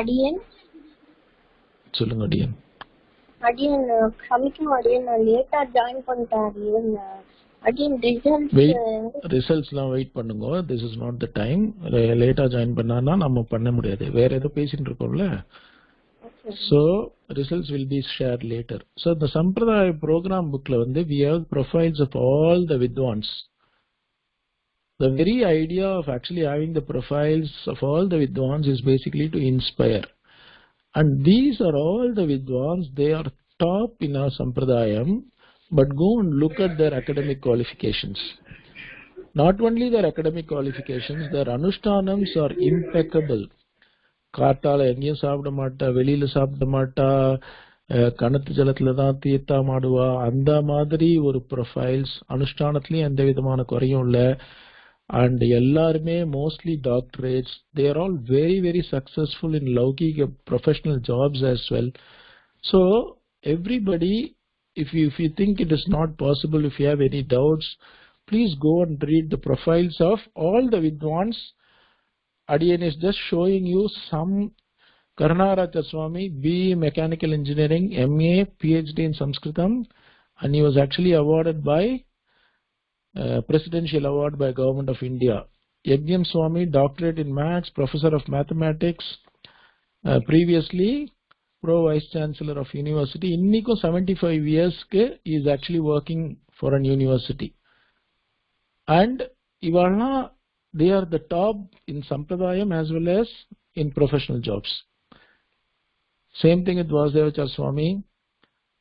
அடியன் சொல்லுங்க அடியன். அடியன் சமைக்கும் அடியன், நான் லேட்டா ஜாயின் பண்ணிட்டேன் அடியன். அடியன் ரிசல்ட்ஸ்லாம் வெயிட் பண்ணுங்க. This is not the time. லேட்டா ஜாயின் பண்ணானா நம்ம பண்ண முடியாது. வேற ஏதோ பேசிட்டு இருக்கோம்ல. So results will be shared later. So the Sampradaya program bookல we have profiles of all the vidwans. The very idea of actually having the profiles of all the vidwans is basically to inspire. And these are all the vidwans, they are top in our Sampradayam, but go and look at their academic qualifications. Not only their academic qualifications, their anushtanams are impeccable. காட்டால எங்கேயும் சாப்பிட மாட்டா, வெளியில சாப்பிட மாட்டா, கணத்து ஜலத்துல தான் தீர்த்தா மாடுவா, அந்த மாதிரி ஒரு ப்ரொஃபைல்ஸ். அனுஷ்டானத்திலயும் எந்த விதமான குறையும் இல்லை. அண்ட் எல்லாருமே mostly doctorates. They are all very very successful in லௌகிக professional jobs as well. So everybody, if you think it is not possible, if you have any doubts, please go and read the profiles of all the vidwans. Adiyan is just showing you some. Karunakarachariar Swami, B.E. Mechanical Engineering, M.A., PhD in Sanskritam, and he was actually awarded by Presidential Award by Government of India. Yagnyam Swami, Doctorate in Maths, Professor of Mathematics, previously Pro Vice Chancellor of University. Inniko 75 years he is actually working for an university. And Ivana, they are the top in Sampradayam as well as in professional jobs. Same thing with Vasudevacharya Swami.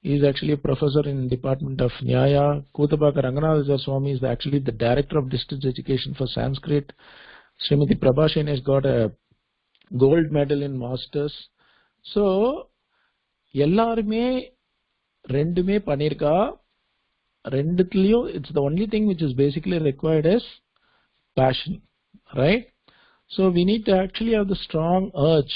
He is actually a professor in Department of Nyaya. Kutapaka Ranganatha Swami is actually the Director of Distance Education for Sanskrit. Smt Prabha Senesh got a gold medal in Masters. So, எல்லாருமே ரெண்டுமே பண்ணிருக்கா. ரெண்டுத்துலயும் it's the only thing which is basically required is passion, right? So we need to actually have the strong urge.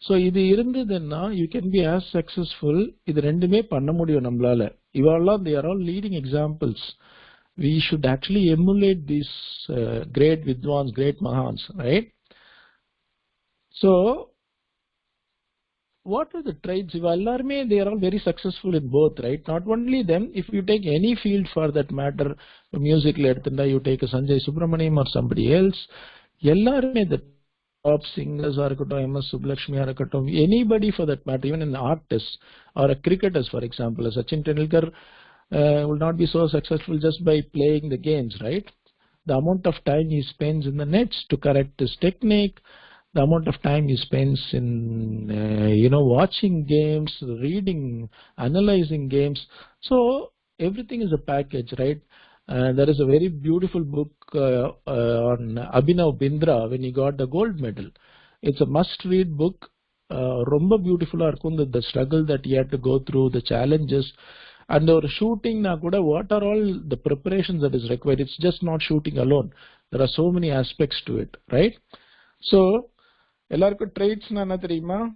So இது இருந்ததுன்னா you can be as successful. இது ரெண்டுமே பண்ண முடியும் நம்மளால. இவெல்லாம் they are all leading examples. We should actually emulate these great vidwans, great mahans, right? So what are the traits? Ivallarume they are all very successful in both, right? Not only them, if you take any field for that matter, music la edutha you take a Sanjay Subramaniam or somebody else, ellarume the top singers are இருக்கட்டும், MS Subbulakshmi இருக்கட்டும், anybody for that matter, even an artist or a cricketer, for example, Sachin Tendulkar will not be so successful just by playing the games, right? The amount of time he spends in the nets to correct his technique, the amount of time he spends in watching games, reading, analyzing games. So everything is a package, right? There is a very beautiful book on Abhinav Bindra when he got the gold medal. It's a must-read book. Romba beautiful the struggle that he had to go through, the challenges, and our shooting na kuda, what are all the preparations that is required. It's just not shooting alone. There are so many aspects to it, right? So, ellarku traits na enna theriyuma?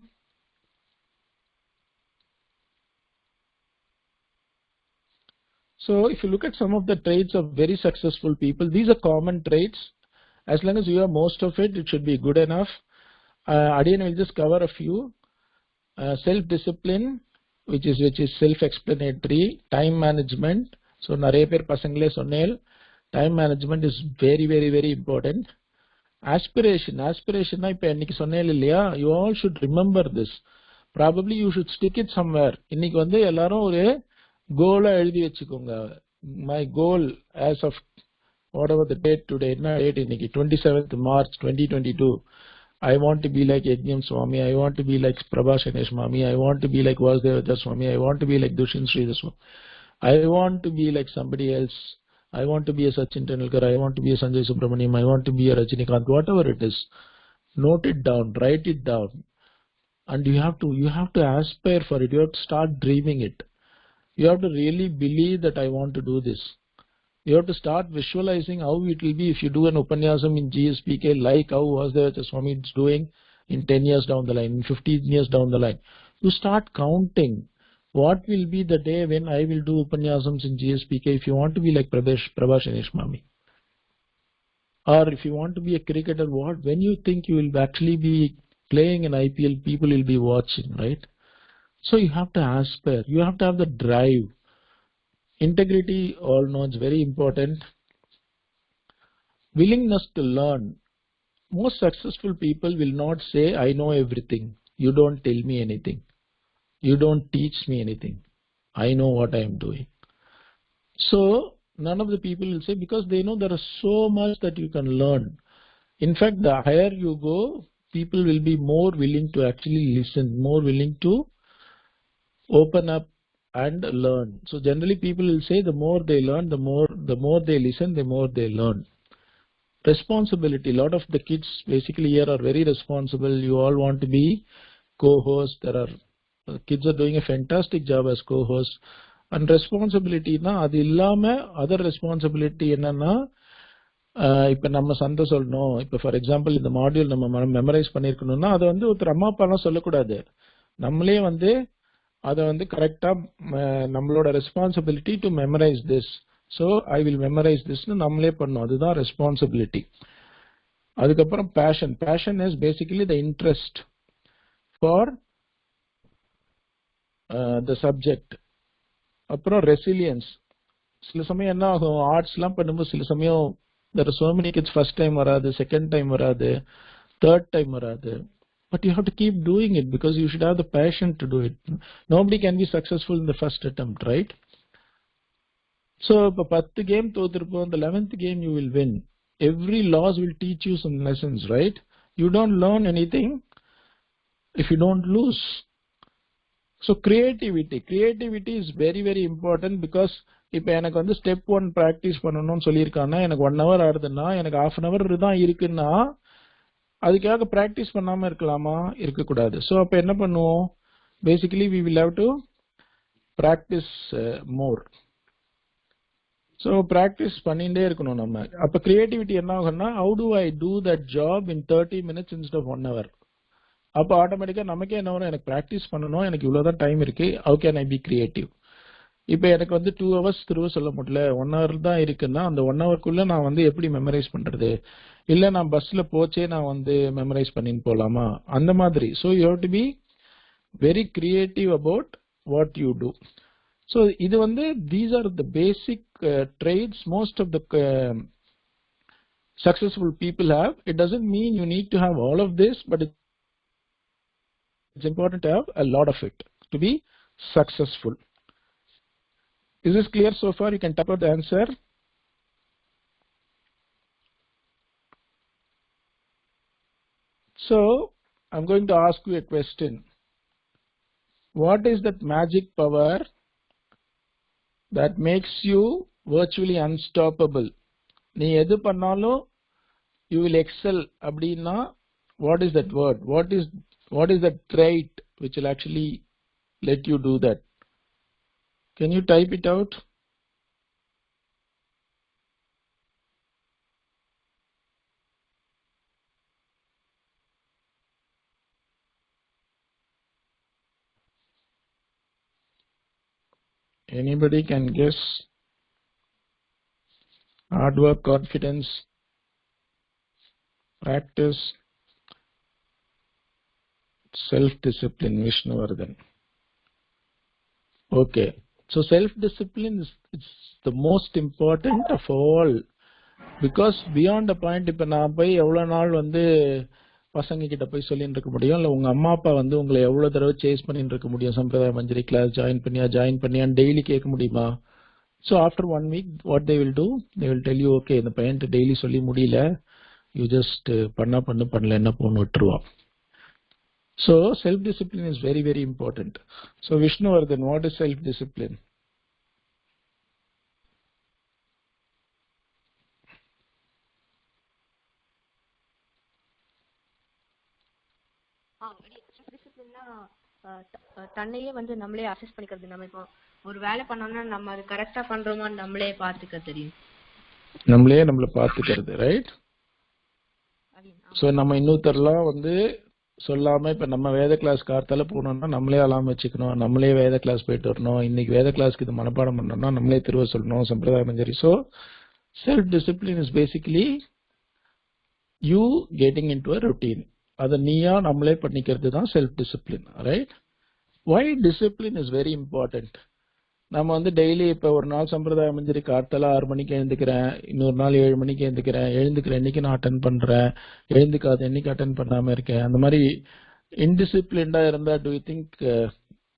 So, if you look at some of the traits of very successful people, these are common traits. As long as you have most of it, it should be good enough. Again, we'll just cover a few. Self-discipline, which is self-explanatory. Time management. So, nare per pasangle sonnel. Time management is very, very, very important. Aspiration na ipa ennikku sonnel illaya, you all should remember this. Probably you should stick it somewhere. Innikku vande ellarum oru goal எழுதி வெச்சுக்கோங்க. My goal as of whatever the date today, என்ன date இன்னைக்கு 27th March 2022. I want to be like Yajnam Swami. I want to be like Prabha Senesh Mami. I want to be like Vasudeva Swami. I want to be like Dushin Sri Swami. I want to be like somebody else. I want to be a Sachin Tendulkar. I want to be a Sanjay Subramaniam. I want to be a Rajinikanth. Whatever it is, note it down, write it down, and you have to aspire for it. You have to start dreaming it. You have to really believe that I want to do this. You have to start visualizing how it will be if you do an Upanyasam in GSPK like how Vasudeva Swami is doing in 10 years down the line, in 15 years down the line. You start counting what will be the day when I will do Upanyasams in GSPK if you want to be like Prabha Senesh Mami. Or if you want to be a cricketer, when you think you will actually be playing in IPL, people will be watching, right? So you have to aspire. You have to have the drive. Integrity, all know, it's very important. Willingness to learn. Most successful people will not say, I know everything. You don't tell me anything. You don't teach me anything. I know what I am doing. So none of the people will say, because they know there is so much that you can learn. In fact, the higher you go, people will be more willing to actually listen, more willing to open up and learn. So generally people will say the more they learn, the more they listen, the more they learn. Responsibility. A lot of the kids basically here are very responsible. You all want to be co-hosts. Kids are doing a fantastic job as co-hosts. And responsibility na adu illama other responsibility enna இப்ப நம்ம சந்தை சொல்லணும். இப்ப for example இந்த module நம்ம memorise பண்ணிருக்கணும்னா அதை வந்து ஒருத்தர் அம்மா அப்பா எல்லாம் சொல்லக்கூடாது. நம்மளே வந்து அதை வந்து கரெக்டா நம்மளோட responsibility to memorize this. So I will memorize திஸ்னு நம்மளே பண்ணோம். அதுதான் ரெஸ்பான்சிபிலிட்டி. அதுக்கப்புறம் passion. Passion is basically the interest for the subject. அப்புறம் ரெசிலியன்ஸ். சில சமயம் என்ன ஆகும், ஆர்ட்ஸ்லாம் பண்ணும்போது சில சமயம் there are so many kids first time வராது, second time வராது, third time வராது. But you have to keep doing it because you should have the passion to do it. Nobody can be successful in the first attempt, right? So, if 10 game தோத்துருப்போம், the 11th game you will win. Every loss will teach you some lessons, right? You don't learn anything if you don't lose. So, creativity is very, very important because இப்போ எனக்கு வந்து step 1 practice பண்ணணும்னு சொல்லியிருக்காங்கன்னா எனக்கு 1 hour ஆடுதுன்னா எனக்கு 1/2 hour தான் இருக்குன்னா அதுக்காக ப்ராக்டிஸ் பண்ணாம இருக்கலாமா? இருக்கக்கூடாது. ஸோ அப்போ என்ன பண்ணுவோம்? Basically we will have to practice more. So practice பண்ணிகிட்டே இருக்கணும் நம்ம. அப்போ கிரியேட்டிவிட்டி என்ன ஆகும்னா, how do I do that job in 30 minutes instead of 1 hour. அப்போ ஆட்டோமேட்டிக்காக நமக்கே என்ன வரும், எனக்கு ப்ராக்டிஸ் பண்ணணும், எனக்கு இவ்வளோதான் டைம் இருக்கு, how can I P creative. இப்போ எனக்கு வந்து 2 hours திரும்ப சொல்ல முடியல, 1 hour தான் இருக்குன்னா அந்த 1 hourக்குள்ள நான் வந்து எப்படி மெமரைஸ் பண்றது? இல்ல நான் பஸ்ல போச்சே நான் வந்து மெமரைஸ் பண்ணின்னு போலாமா? அந்த மாதிரி. So you have to be very creative about what you do. So இது வந்து these are the basic traits most of the successful people have. It doesn't mean you need to have all of this, but it's important to have a lot of it to be successful. Is this clear so far? You can type out the answer. So, I'm going to ask you a question. What is that magic power that makes you virtually unstoppable. நீ எது பண்ணாலும் you will excel அப்படின்னா what is that word? What is that trait which will actually let you do that? Can you type it out? Anybody can guess? Hard work, confidence, practice, self-discipline, Vishnuvardhan. Okay, so self-discipline is the most important of all, because beyond the point, இப்ப நான் போய் எவ்வளவு நாள் வந்து பசங்க கிட்ட போய் சொல்லிட்டு இருக்க முடியும், இல்ல உங்க அம்மா அப்பா வந்து உங்களை எவ்வளவு தடவை சேஸ் பண்ணிட்டு இருக்க முடியும், சம்பிரதாய மஞ்சரி கிளாஸ் ஜாயின் பண்ணியா டெய்லி கேட்க முடியுமா? So after 1 week, what they will do, they will tell you, okay, இந்த பையன் டெய்லி சொல்லி முடியல, you just பண்ணல என்ன போன்னு விட்டுருவான். So self-discipline is very, very important. So Vishnuvardhan, what is self-discipline? தன்னையே வந்து நம்மளே அசஸ் பண்ணிக்கிறது. நம்ம இப்போ ஒரு வேலை பண்ணோம்னா நம்ம அது கரெக்டா பண்றோமா நம்மளே பாத்துக்க தெரியும். நம்மள பாத்துக்கிறது, ரைட்? சோ நம்ம இன்னொருத்தர்லாம் வந்து சொல்லாம இப்ப நம்ம வேத கிளாஸ் கார்த்தால போனோம்னா நம்மளே அலாம் வச்சுக்கணும், நம்மளே வேத கிளாஸ் போயிட்டு வரணும், இன்னைக்கு வேத கிளாஸ்க்கு இது மனப்பாடம் பண்ணோம்னா நம்மளே திருவ சொல்லணும், சம்பிரதாய மஞ்சரி. So self discipline is basically you getting into a routine. அத நீயா நம்மளே பண்ணிக்கிறது தான் self discipline, right? Why discipline is very important? நம்ம வந்து டெய்லி இப்ப ஒரு நாள் சம்பிரதாய மஞ்சரி கார்த்தால 6 மணிக்கு எழுந்துக்கிறேன், இன்னொரு நாள் 7 மணிக்கு எழுந்துக்கிறேன் இன்னைக்கு நான் அட்டென்ட் பண்றேன், எழுந்துக்காத இன்னைக்கு அட்டென்ட் பண்ணாம இருக்கேன். அந்த மாதிரி இன்டிசிப்ளின்டா இருந்தா do you think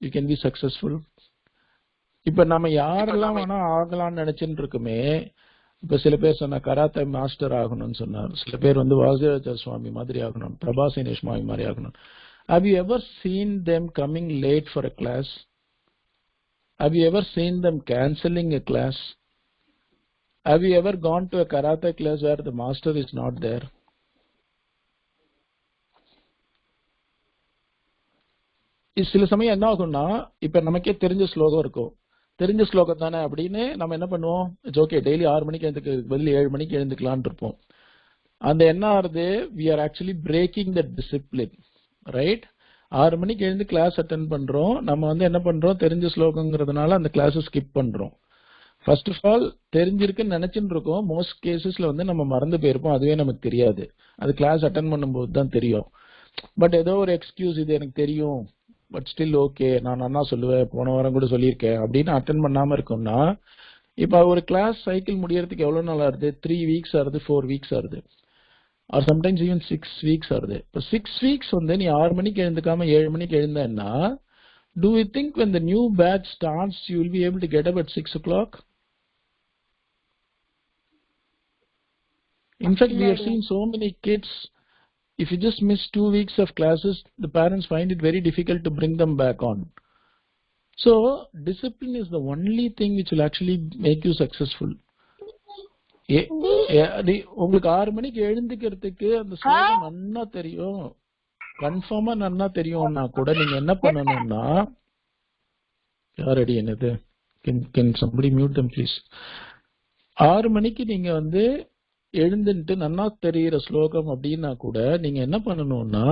you can be successful? இப்ப நம்ம யாரெல்லாம் வேணா ஆகலாம்னு நினைச்சுட்டு இருக்குமே, இப்ப சில பேர் சொன்ன கராத்தே மாஸ்டர் ஆகணும்னு சொன்னார், சில பேர் வந்து வாசுதேவாச்சாரிய சுவாமி மாதிரி ஆகணும், பிரபா சேனேஷ் மாமி மாதிரி ஆகணும். Have you ever seen them coming late for a class? Have you ever seen them cancelling a class? Have you ever gone to a karate class where the master is not there? சில சமயம் என்ன ஆகும்னா, இப்ப நமக்கே தெரிஞ்ச ஸ்லோகம் இருக்கும், தெரிஞ்ச ஸ்லோகம் தானே அப்படின்னு நம்ம என்ன பண்ணுவோம், இட்ஸ் ஓகே டெய்லி 6 மணிக்கு எழுந்துக்கு பதில் 7 மணிக்கு எழுந்துக்கலான் இருப்போம். அந்த என்ன ஆகுது, we are actually breaking the discipline, right? 6 மணிக்கு எழுந்து கிளாஸ் அட்டென்ட் பண்றோம், நம்ம வந்து என்ன பண்றோம், தெரிஞ்ச ஸ்லோகங்கிறதுனால அந்த கிளாஸை ஸ்கிப் பண்றோம். ஃபர்ஸ்ட் ஆஃப் ஆல் தெரிஞ்சிருக்குன்னு நினைச்சுட்டு இருக்கோம், மோஸ்ட் கேசஸ்ல வந்து நம்ம மறந்து போயிருப்போம், அதுவே நமக்கு தெரியாது, அது கிளாஸ் அட்டென்ட் பண்ணும்போது தான் தெரியும். பட் ஏதோ ஒரு எக்ஸ்கியூஸ், இது எனக்கு தெரியும் பட் ஸ்டில் ஓகே நான் அண்ணா சொல்லுவேன், போன வாரம் கூட சொல்லியிருக்கேன் அப்படின்னு அட்டென்ட் பண்ணாம இருக்கோம்னா, இப்ப ஒரு கிளாஸ் சைக்கிள் முடியறதுக்கு எவ்வளவு நாள் ஆகுது, 3 வீக்ஸ் ஆகுது, 4 வீக்ஸ் ஆகுது, ஆர் சம்டைம்ஸ் ஈவன் 6 வீக்ஸ் ஆகுது. இப்போ 6 வீக்ஸ் வந்து நீ 6 மணிக்கு எழுந்துக்காம 7 மணிக்கு எழுந்தேன்னா, do you think when the new batch starts you will be able to get up at 6 o'clock? In fact, we have seen so many kids, if you just miss 2 weeks of classes, the parents find it very difficult to bring them back on. So discipline is the only thing which will actually make you successful. உங்களுக்கு 6 மணிக்கு எழுந்துக்கிறதுக்கு அந்த ஸ்லோகம் நன்னா தெரியும், கன்ஃபார்மா நன்னா தெரியும்னா கூட நீங்க என்ன பண்ணணும்னா, யாரடி என்னது, can somebody mute them please. 6 மணிக்கு நீங்க வந்து எழுந்துட்டு நன்னா தெரியிற ஸ்லோகம் அப்படின்னா கூட நீங்க என்ன பண்ணணும்னா,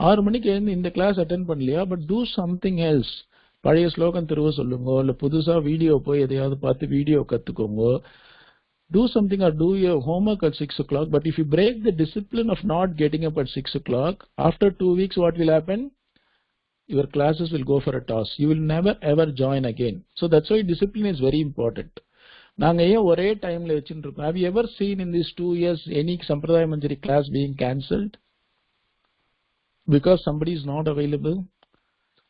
6 மணிக்கு எழுந்து இந்த கிளாஸ் அட்டென்ட் பண்ணலையா, பட் டூ சம்திங் எல்ஸ். பழைய ஸ்லோகம் திரும்ப சொல்லுங்க, இல்ல புதுசா வீடியோ போய் எதையாவது பார்த்து வீடியோ கத்துக்கோங்க, do something or do your homework at 6 o'clock. But if you break the discipline of not getting up at 6 o'clock, after 2 weeks what will happen, your classes will go for a toss, you will never ever join again. So that's why discipline is very important. நாங்க ஏன் ஒரே டைம்ல வச்சுட்டு இருக்கோம். Have you ever seen in these 2 years any Sampradaya Manjari class being cancelled because somebody is not available?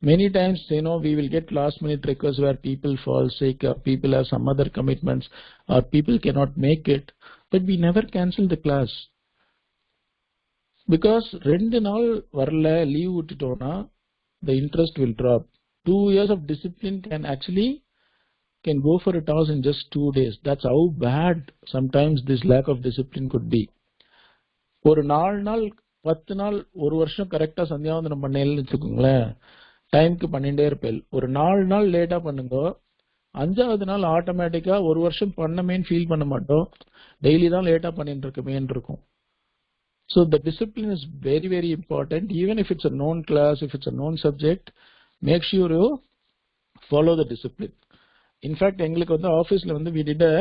Many times, we will get last minute requests where people fall sick, or people have some other commitments, or people cannot make it, but we never cancel the class. Because 2 நாள் வரல leave விட்டுட்டோம்னா the interest will drop. 2 years of discipline can actually can go for a toss in just 2 days. That's how bad sometimes this lack of discipline could be. ஒரு 4 நாள் 10 நாள் ஒரு வருஷம் கரெக்டா சந்தியாவந்தனம் பண்ணேன்னு வச்சுக்கோங்களேன், டைம்க்கு பண்ணிட்டே இருப்பேன். ஒரு 4 நாள் லேட்டா பண்ணுங்க, 5வது நாள் ஆட்டோமேட்டிக்கா ஒரு வருஷம் பண்ணமேன்னு ஃபீல் பண்ண மாட்டோம், டெய்லி தான் லேட்டா பண்ணிட்டு இருக்கமேன்னு இருக்கும். So the discipline is very, very important. Even if it's a known class, if it's a known subject, make sure you follow the discipline. In fact, எங்களுக்கு வந்து ஆஃபீஸ்ல வந்து we did a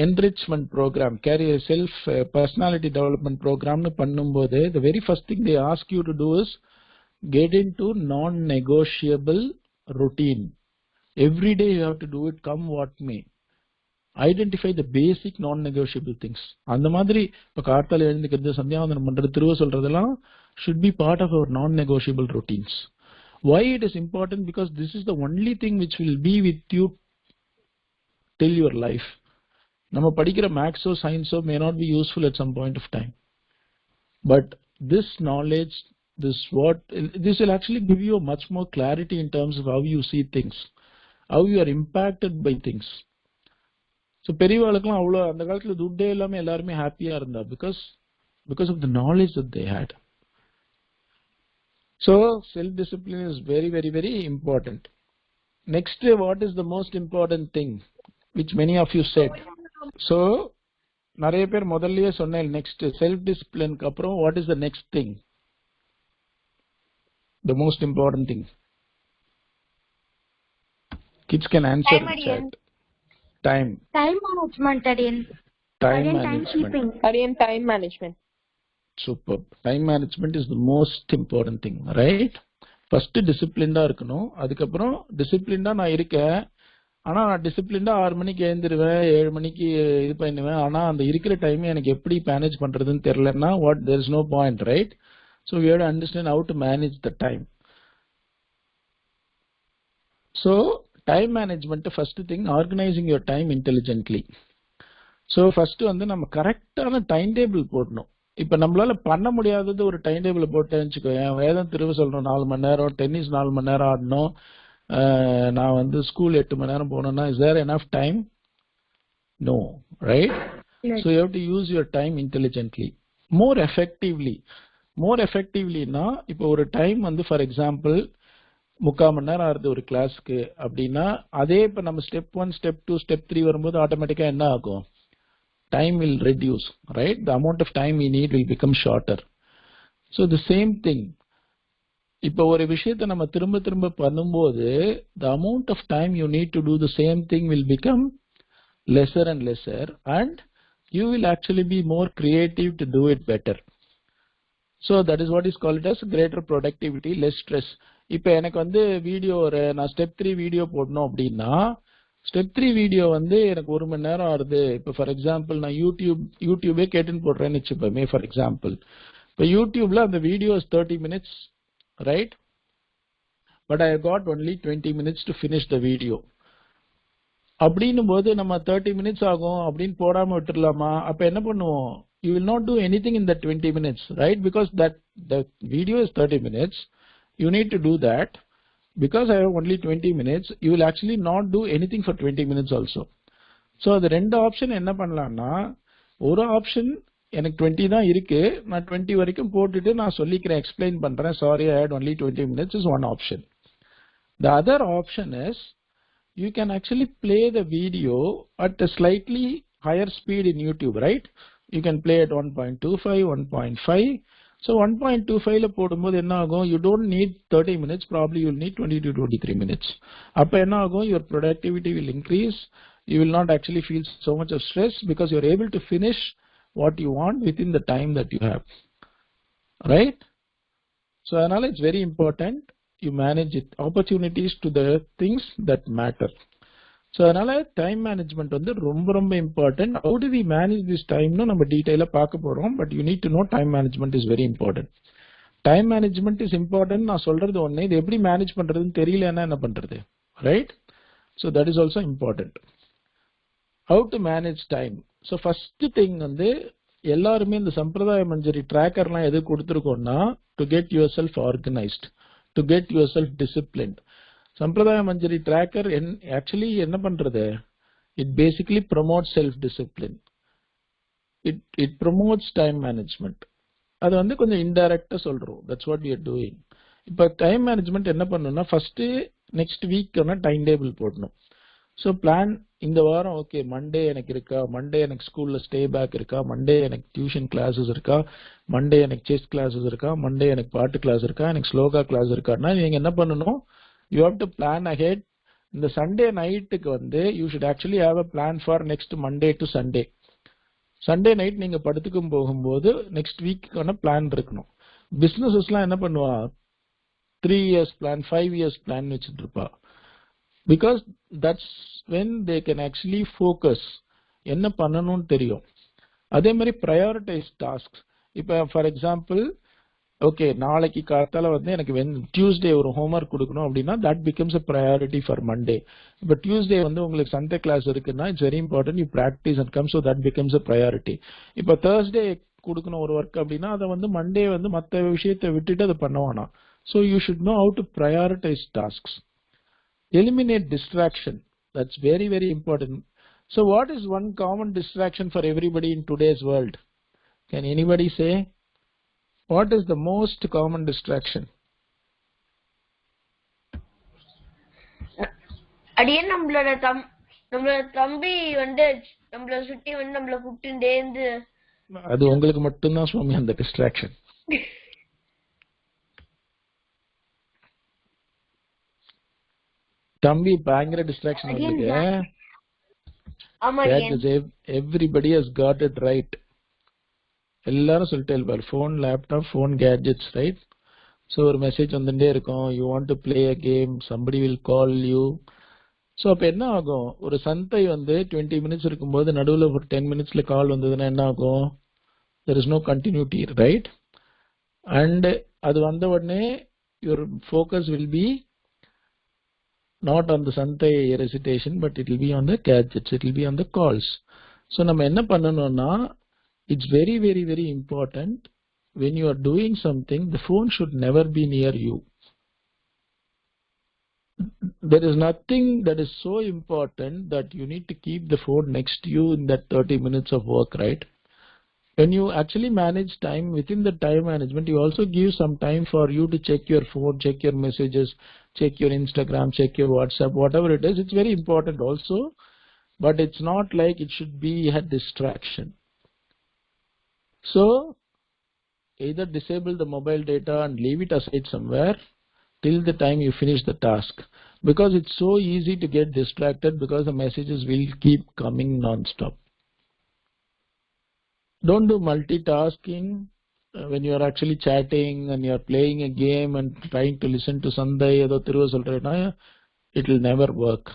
enrichment program, career self personality development program னு பண்ணும்போது the very first thing they ask you to do is get into non-negotiable routine. Every day you have to do it, come what may. Identify the basic non-negotiable things. அந்த மாதிரி இப்ப கார்த்தால எழுந்துக்கிறது, சந்தியாவந்தனம் பண்றது, திருவ சொல்றதெல்லாம் should be part of our non-negotiable routines. Why it is important? Because this is the only thing which will be with you till your life. நம்ம படிக்கிற மேக்ஸோ சயின்ஸோ may not be useful at some point of time, but this knowledge, this will actually give you a much more clarity in terms of how you see things, how you are impacted by things. So பெரியவாளுக்குலாம் அவ்வளோ அந்த காலத்துல துட்டே எல்லாமே எல்லாருமே ஹாப்பியா இருந்தா because of the knowledge that they had. So self discipline is very, very, very important. Next, what is the most important thing which many of you said? So நிறைய பேர் முதல்லயே சொன்னேன், next self discipline க்கு அப்புறம் what is the next thing, the most important thing? Kids can answer in chat. Time management again. Time management. Superb. Time management is the most important thing, right? First disciplined-ஆ இருக்கணும், அதுக்கப்புறம் disciplined-ஆ நான் இருக்கேன், ஆனா நான் டிசிப்ளின்டா 6 மணிக்கு எழுந்திருவேன், 7 மணிக்கு இது பண்ணுவேன், ஆனா அந்த இருக்கிற டைம் எனக்கு எப்படி மேனேஜ் பண்றதுன்னு தெரியலன்னா there is no point, right? So we have to understand how to manage the time. So time management, first thing, organizing your time intelligently. So first வந்து நம்ம கரெக்டான டைம் டேபிள் போடணும். இப்ப நம்மளால பண்ண முடியாதது ஒரு டைம் டேபிள் போட்டேன்னு வச்சுக்கோங்க, வேதம் திரும்ப சொல்லணும் 4 மணி நேரம், டென்னிஸ் 4 மணி நேரம் ஆடணும், நான் வந்து ஸ்கூல் 8 மணி நேரம் போனேன்னா is there enough time? No, right? So you have to use your time intelligently, more effectively. னா இப்போ ஒரு டைம் வந்து ஃபார் எக்ஸாம்பிள் 3/4 மணி நேரம் ஆகுது ஒரு கிளாஸ்க்கு அப்படின்னா, அதே இப்போ நம்ம ஸ்டெப் 1, ஸ்டெப் 2, ஸ்டெப் 3 வரும்போது ஆட்டோமேட்டிக்கா என்ன ஆகும்? Time will reduce, right? The amount of time we need will become shorter. So the same thing, இப்போ ஒரு விஷயத்தை நம்ம திரும்ப பண்ணும்போது the amount of time you need to do the same thing will become lesser and lesser, and you will actually be more creative to do it better. So that is what is called as greater productivity, less stress. இப்போ எனக்கு வந்து video நான் step 3 video போடணும் அப்படின்னா, step 3 video வந்து எனக்கு 1 மணி நேரம் ஆகுது. இப்போ ஃபார் எக்ஸாம்பிள் நான் யூடியூபே கேட்டுன்னு போடுறேன்னு வச்சுப்போமே ஃபார் எக்ஸாம்பிள். இப்போ யூடியூப்ல அந்த video is 30 minutes, right? But I got only 20 minutes to finish the video. அப்படின்னும் போது நம்ம 30 minutes ஆகும் அப்படின்னு போடாம விட்டுடலாமா? அப்ப என்ன பண்ணுவோம்? You will not do anything in that 20 minutes, right? Because the video is 30 minutes. You need to do that. Because I have only 20 minutes, you will actually not do anything for 20 minutes also. So the ரெண்டு option என்ன பண்ணலாம்னா, ஒரு option எனக்கு 20 தான் இருக்கு, நான் 20 வரைக்கும் போட்டுட்டு நான் சொல்லிக்கிறேன், எக்ஸ்பிளைன் பண்றேன், sorry I had only 20 minutes is one option. The other option is you can actually play the video at a slightly higher speed in YouTube, right? You can play at 1.25, 1.5. So 1.25 ல போடும்போது என்ன ஆகும்? You don't need 30 minutes, probably you will need 20 to 23 minutes. அப்ப என்ன ஆகும்? Your productivity will increase. You will not actually feel so much of stress because you are able to finish what you want within the time that you have, right? So அதனால it's very important you manage it, opportunities to the things that matter. So அதனால time management வந்து ரொம்ப important. How do we manage this time னு நம்ம டீடைலா பார்க்க போறோம், but you need to know time management is very important. Time management is important நான் சொல்றது ஒண்ணு, இது எப்படி மேனேஜ் பண்றதுன்னு தெரியலன்னா என்ன பண்றது, right? So that is also important. How to manage time? So first thing வந்து எல்லாருமே இந்த சம்பிரதாய மஞ்சரி ட்ராக்கர்லாம் எது கொடுத்துருக்கோம்னா, to get yourself organized, to get yourself disciplined. Sampradaya Manjari tracker actually என்ன பண்றது? It basically promotes self-discipline. It promotes time management. அது வந்து கொஞ்சம் இன்டைரக்டா சொல்றோம். That's what we are doing. இப்போ டைம் மேனேஜ்மெண்ட் என்ன பண்ணணும்னா ஃபர்ஸ்ட் நெக்ஸ்ட் வீக்கான டைம் டேபிள் போடணும். ஸோ பிளான் இந்த வாரம் ஓகே மண்டே எனக்கு இருக்கா, மண்டே எனக்கு ஸ்கூல்ல ஸ்டே பேக் இருக்கா, மண்டே எனக்கு டியூஷன் கிளாஸஸ் இருக்கா, மண்டே எனக்கு செஸ் கிளாஸஸ் இருக்கா, மண்டே எனக்கு பாட்டு கிளாஸ் இருக்கா, எனக்கு ஸ்லோகா கிளாஸ் இருக்கான்னா நீங்க என்ன பண்ணணும்? You have to plan ahead. இந்த சண்டே நைட்டுக்கு வந்து you should actually have a plan for next Monday to Sunday. Sunday night நீங்க படுத்துக்கும் போகும்போது நெக்ஸ்ட் வீக்கான பிளான் இருக்கணும். பிசினஸஸ்லாம் என்ன பண்ணுவா? 3 years பிளான், 5 years பிளான் வச்சுட்டு இருப்பா. Because that's when they can actually focus. என்ன பண்ணணும்னு தெரியும். அதே மாதிரி prioritize tasks. இப்போ ஃபார் எக்ஸாம்பிள் ஓகே நாளைக்கு காத்தால வந்து எனக்கு டியூஸ்டே ஒரு ஹோம்ஒர்க் கொடுக்கணும் அப்படின்னா that becomes a priority for Monday. இப்போ டியூஸ்டே வந்து உங்களுக்கு சண்டே கிளாஸ் இருக்குன்னா it's very important you practice and come, so that becomes a priority. இப்போ தேர்ஸ்டே கொடுக்கணும் ஒரு ஒர்க் அப்படின்னா அதை வந்து மண்டே வந்து மற்ற விஷயத்தை விட்டுட்டு அதை பண்ண வேணாம். So you should know how to prioritise tasks. Eliminate distraction. That's very, very important. So what is one common distraction for everybody in today's world? Can anybody say? What is the most common distraction? அடியே நம்மளோட தம்பி வந்து நம்மள சுத்தி வந்து நம்மள கூப்பிட்டுட்டே இருந்து. அது உங்களுக்கு மட்டும்தான் சுவாமி அந்த டிஸ்ட்ராக்ஷன். தம்பி பயங்கர டிஸ்ட்ராக்ஷன் உங்களுக்கு. Everybody has got it right. எல்லாரும் சொல்லிட்டே இருப்பாரு phone, laptop, phone, gadgets, right? So ஒரு மெசேஜ் வந்துட்டே இருக்கும், you want to play a game, somebody will call you. So அப்போ என்ன ஆகும்? ஒரு சந்தை வந்து 20 minutes இருக்கும்போது நடுவில் ஒரு 10 minutesல கால் வந்ததுன்னா என்ன ஆகும்? There is no continuity, right? And அது வந்த உடனே your focus will be not on the Santhai recitation, but it will be on the gadgets, it will be on the calls. So நம்ம என்ன பண்ணணும்னா it's very, very, very important when you are doing something, the phone should never be near you. There is nothing that is so important that you need to keep the phone next to you in that 30 minutes of work, right? When you actually manage time within the time management, you also give some time for you to check your phone, check your messages, check your Instagram, check your WhatsApp, whatever it is. It's very important also, but it's not like it should be a distraction. So either disable the mobile data and leave it aside somewhere till the time you finish the task, because it's so easy to get distracted because the messages will keep coming non-stop. Don't do multitasking when you are actually chatting and you are playing a game and trying to listen to Sandai edo thiruva solrena. It will never work.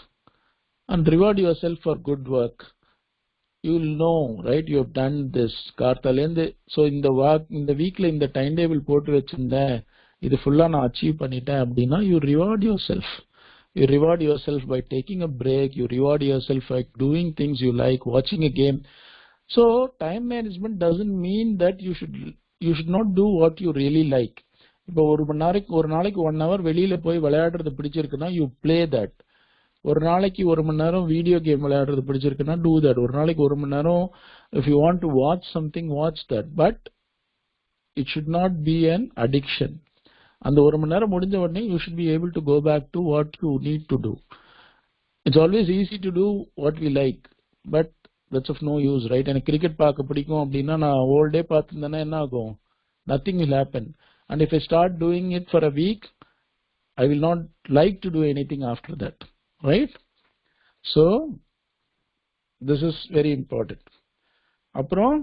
And reward yourself for good work. You will know, right? You have done this. Karthalende. So in the weekly in the time table போட்டு வச்சிருந்தேன், இது ஃபுல்லா நான் achieve பண்ணிட்டேன் அப்படின்னா you reward yourself. You reward yourself by taking a break. You reward yourself by doing things you like, watching a game. So time management doesn't mean that you should not do what you really like. இப்போ ஒரு நாளைக்கு 1 hour வெளியில போய் விளையாடுறது பிடிச்சிருக்குன்னா you play that. ஒரு நாளைக்கு 1 மணி நேரம் வீடியோ கேம் விளையாடுறது பிடிச்சிருக்குன்னா do that. ஒரு நாளைக்கு 1 மணி நேரம் if you want to watch something, watch that. But it should not be an addiction. அந்த 1 மணி நேரம் முடிஞ்ச உடனே you should be able to go back to what you need to do. It's always easy to do what we like, but that's of no use, right? எனக்கு cricket பார்க்க பிடிக்கும் அப்படின்னா நான் all day பார்த்துருந்தேன்னா என்ன ஆகும்? Nothing will happen. And if I start doing it for a week, I will not like to do anything after that, right? So this is very important. அப்புறம்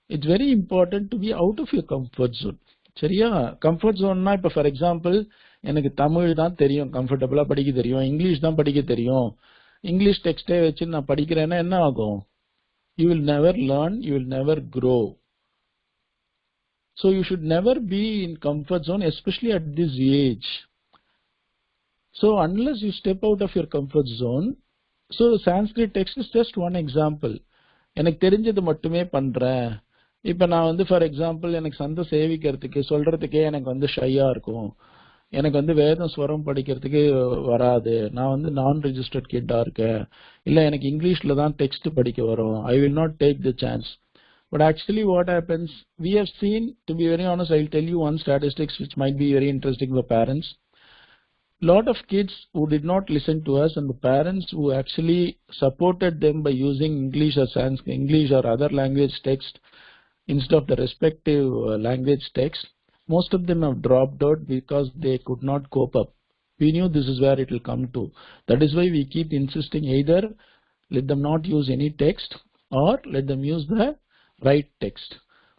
it's very important to be out of your comfort zone. சரியா? Comfort ஜோன்னா இப்போ for example எனக்கு தமிழ் தான் தெரியும், கம்ஃபர்டபுளாக படிக்க தெரியும், English தான் படிக்க தெரியும், இங்கிலீஷ் டெக்ஸ்டே வச்சு நான் படிக்கிறேன்னா என்ன ஆகும்? You will never learn, you will never grow. So you should never be in comfort zone, especially at this age. So unless you step out of your comfort zone, so Sanskrit text is just one example. எனக்கு தெரிஞ்சது மட்டுமே பண்றேன். இப்போ நான் வந்து for example எனக்கு சந்தை சேவிக்கிறதுக்கு சொல்றதுக்கே எனக்கு வந்து ஷையா இருக்கும். எனக்கு வந்து வேதம் ஸ்வரம் படிக்கிறதுக்கு வராது, நான் வந்து நான் ரெஜிஸ்டர்ட் கிட்டா இருக்கேன், இல்ல எனக்கு இங்கிலீஷ்ல தான் டெக்ஸ்ட் படிக்க வரும், I will not take the chance. But actually what happens, we have seen, to be very honest, I'll tell you one statistics which might be very interesting for parents. Lot of kids who did not listen to us and the parents who actually supported them by using English or Sanskrit, English or other language text instead of the respective language text, most of them have dropped out because they could not cope up. We knew this is where it will come to. That is why we keep insisting either let them not use any text or let them use the right text.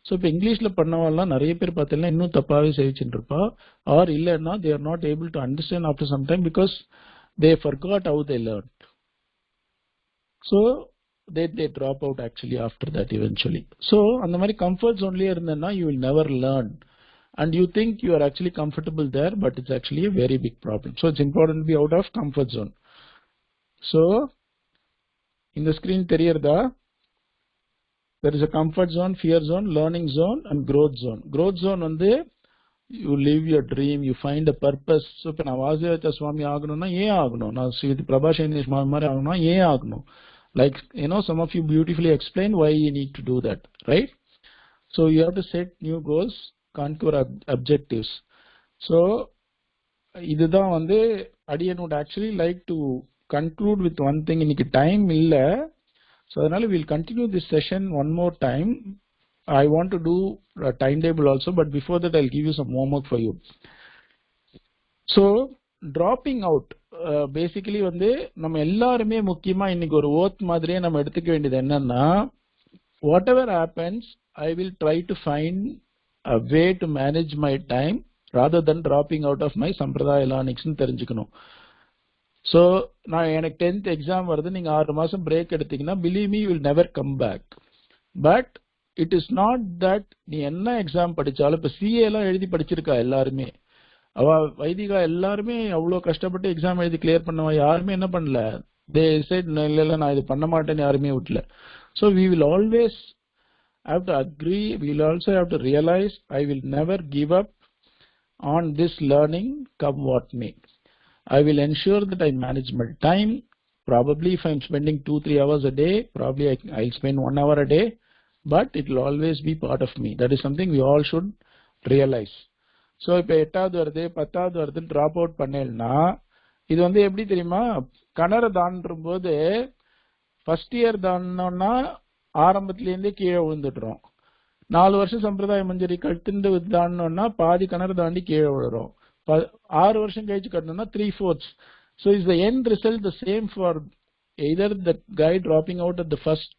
So if English la பண்ணவெல்லாம் நிறைய பேர் பார்த்தீங்கன்னா இன்னும் தப்பாவே சேவிச்சுட்டு இருப்பா, or இல்லைன்னா they are not able to understand after some time because they forgot how they learned. So they drop out actually after that eventually. So அந்த மாதிரி comfort zone லயே இருந்தேன்னா you will never learn. And you think you are actually comfortable there, but it's actually a very big problem. So it's important to be out of comfort zone. So in the screen தெரியுறதா? There is a comfort zone, fear zone, learning zone and growth zone. Growth zone வந்து you live your dream, you find a purpose. So இப்போ நான் வாசுதேவ சுவாமி ஆகணும்னா ஏன் ஆகணும், நான் ஸ்ரீ பிரபா சேனேஷ் மாதிரி ஆகணும்னா ஏன் ஆகணும்? Like, you know, some of you beautifully explained why you need to do that, right? So you have to set new goals, conquer objectives. So இதுதான் வந்து Adiyan would actually like to conclude with one thing. இன்னைக்கு time இல்ல, so அதனால we'll continue this session one more time. I want to do a timetable also, but before that I'll give you some homework for you. So dropping out, basically வந்து நம்ம எல்லாருமே முக்கியமா இன்னைக்கு ஒரு oath மாதிரியே நம்ம எடுத்துக்க வேண்டியது என்னன்னா, whatever happens I will try to find a way to manage my time rather than dropping out of my Sampradaya learnings னு தெரிஞ்சுக்கணும். So நான் எனக்கு 10th எக்ஸாம் வருது, நீங்க 6 மாசம் பிரேக் எடுத்தீங்கன்னா believe me you will never come back. But it is not that நீ என்ன எக்ஸாம் படிச்சாலும், இப்ப CA எல்லாம் எழுதி படிச்சிருக்கா எல்லாருமே, அவ வைதிகா எல்லாருமே அவ்வளவு கஷ்டப்பட்டு எக்ஸாம் எழுதி கிளியர் பண்ணவா யாருமே என்ன பண்ணல, they said இல்ல நான் இது பண்ண மாட்டேன்னு யாருமே விட்டல. So we will always have to agree, we will also have to realize I will never give up on this learning come what may. I will ensure that I manage my time. Probably if I'm spending 2-3 hours a day, probably I'll spend 1 hour a day, but it will always be part of me. That is something we all should realize. So இப்போ 8வது வருது 10வது வருது drop out பண்ணேன்னா இது வந்து எப்படி தெரியுமா, கணர தாண்டும் போது ஃபர்ஸ்ட் இயர் தாண்டோம்னா ஆரம்பத்திலேருந்தே கீழே விழுந்துடுறோம், 4 வருஷம் சம்பிரதாய மஞ்சரி கட்டுண்டு தாண்டோம்னா பாதி கிணறு தாண்டி கீழே விழுறோம், 6 வருஷம் கழிச்சு கட்டணும்னா 3/4. So is the end result the same for either the guy dropping out at the first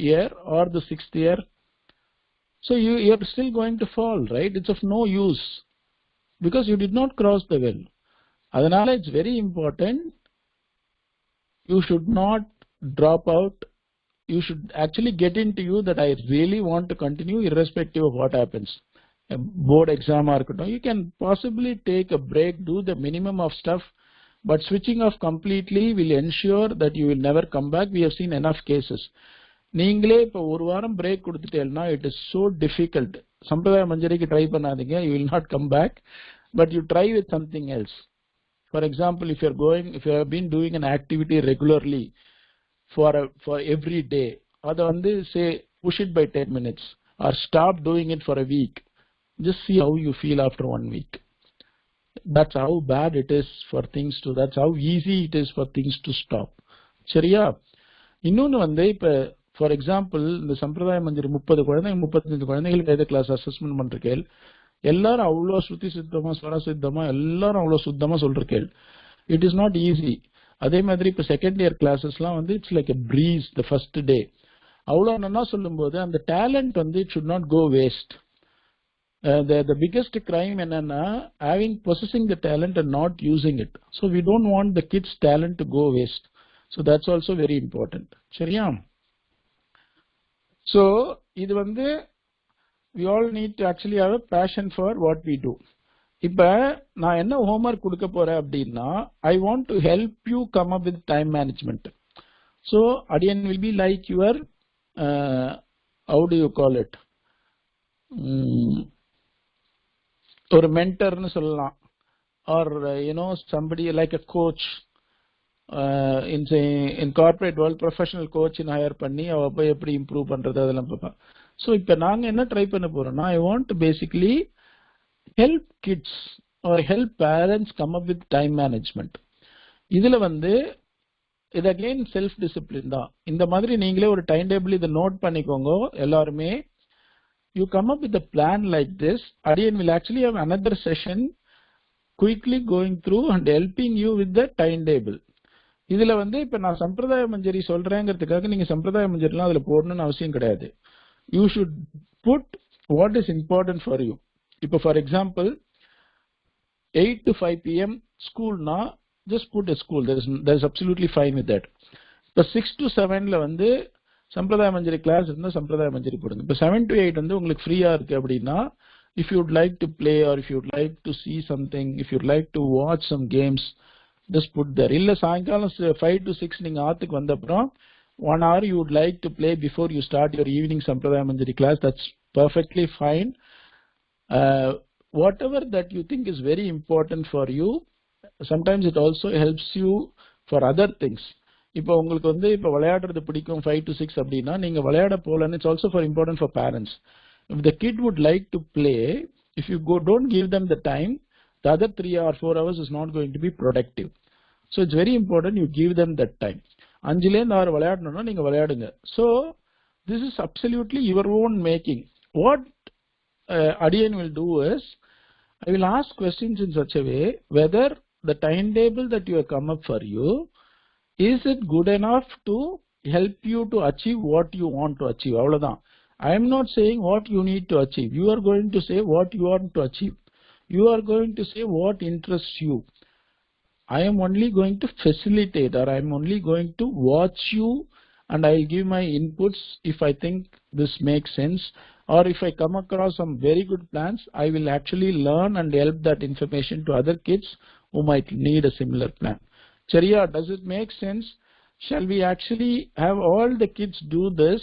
year or the 6th year? So you are still going to fall, right? It's of no use because you did not cross the well. Adanala it's very important, you should not drop out. You should actually get into you that I really want to continue irrespective of what happens. A board exam or you can possibly take a break, do the minimum of stuff, but switching off completely will ensure that you will never come back. We have seen enough cases. நீங்களே இப்போ ஒரு வாரம் break கொடுத்துட்டேன்னா it is so difficult. Sampradaya மஞ்சரிக்கு try பண்ணாதீங்க, you will not come back, but you try with something else. For example, if you have been doing an activity regularly for every day, அதை வந்து say push it by 10 minutes or stop doing it for a week. Just see how you feel after 1 week. That's how bad it is for things to, that's how easy it is for things to stop. சரியா? இன்னொன்னு வந்து இப்ப for example இந்த சம்பிரதாய மஞ்சரி 30 குழந்தைங்க 35 குழந்தைகளுக்கு எதை class assessment பண்றேன், எல்லாரும் அவ்வளோ சுத்தி சுத்தமா ஸ்வரசித்தமா எல்லாரும் அவ்வளோ சுத்தமா சொல்றேன். It is not easy. அதே மாதிரி இப்ப செகண்ட் இயர் கிளாஸஸ்லாம் வந்து it's like a breeze the first day. அவ்வளோ நல்லா சொல்லும் போது அந்த டேலண்ட் வந்து it should not go waste. The biggest crime என்னன்னா possessing the talent and not using it. So we don't want the kids' talent to go waste. So that's also very important. சரியா? So இது வந்து we all need to actually have a passion for what we do. இப்ப நான் என்ன homework கொடுக்க போறேன் அப்படின்னா, I want to help you come up with time management. So Adiyan will be like your how do you call it, ஒரு மென்டர்னு சொல்லலாம். or somebody like a coach in corporate world professional coach in hire பண்ணி அவ போய் எப்படி improve பண்றது அதெல்லாம் பார்ப்போம். So இப்போ நாங்க என்ன ட்ரை பண்ண போறோம்னா I want to basically help kids or help parents come up with time management. இதுல இது again self discipline தான். இந்த மாதிரி நீங்களே ஒரு டைம் டேபிள் இத நோட் பண்ணிக்கோங்க எல்லாரும். You come up with a plan like this. Adiyan will actually have another session quickly going through and helping you with the time table. இதுல இப்ப நான் சம்பிரதாய மஞ்சரி சொல்றேங்கிறதுக்காக நீங்க சம்பிரதாய மஞ்சரிலாம் அதுல போடணும்னு அவசியம் கிடையாது. You should put what is important for you. இப்போ for example 8 to 5 p.m. school na just put a school. There is absolutely fine with that. இப்போ 6 to 7ல சம்பிரதாய மஞ்சரி கிளாஸ் இருந்தா சம்பிரதாய மஞ்சரி போடுங்க. இப்போ 7 to 8 உங்களுக்கு ஃப்ரீயா இருக்கு அப்படின்னா if you would like to play or if you would like to see something, if you would like to watch some games, just put there. இல்ல சாயங்காலம் 5 to 6 நீங்க ஆத்துக்கு வந்த அப்புறம் 1 hour you would like to play before you start your evening Sampradaya Manjari class, that's perfectly fine. Whatever that you think is very important for you, sometimes it also helps you for other things. இப்போ உங்களுக்கு இப்போ விளையாடுறது பிடிக்கும் 5 to 6 அப்படின்னா நீங்க விளையாட போலன்னு it's also for important for parents. If the kid would like to play, if you don't give them the time, the other 3 or 4 hours is not going to be productive. So it's very important you give them that time. 5 ல இருந்து 6 விளையாடணும்னா நீங்க விளையாடுங்க. So this is absolutely your own making. What Adiyan will do is I will ask questions in such a way whether the timetable that you have come up for you, is it good enough to help you to achieve what you want to achieve. அவ்வளவுதான். I am not saying what you need to achieve. You are going to say what you want to achieve. You are going to say what interests you. I am only going to facilitate, or I am only going to watch you, and I will give my inputs if I think this makes sense, or if I come across some very good plans, I will actually learn and help that information to other kids who might need a similar plan. Chariya, does it make sense? Shall we actually have all the kids do this,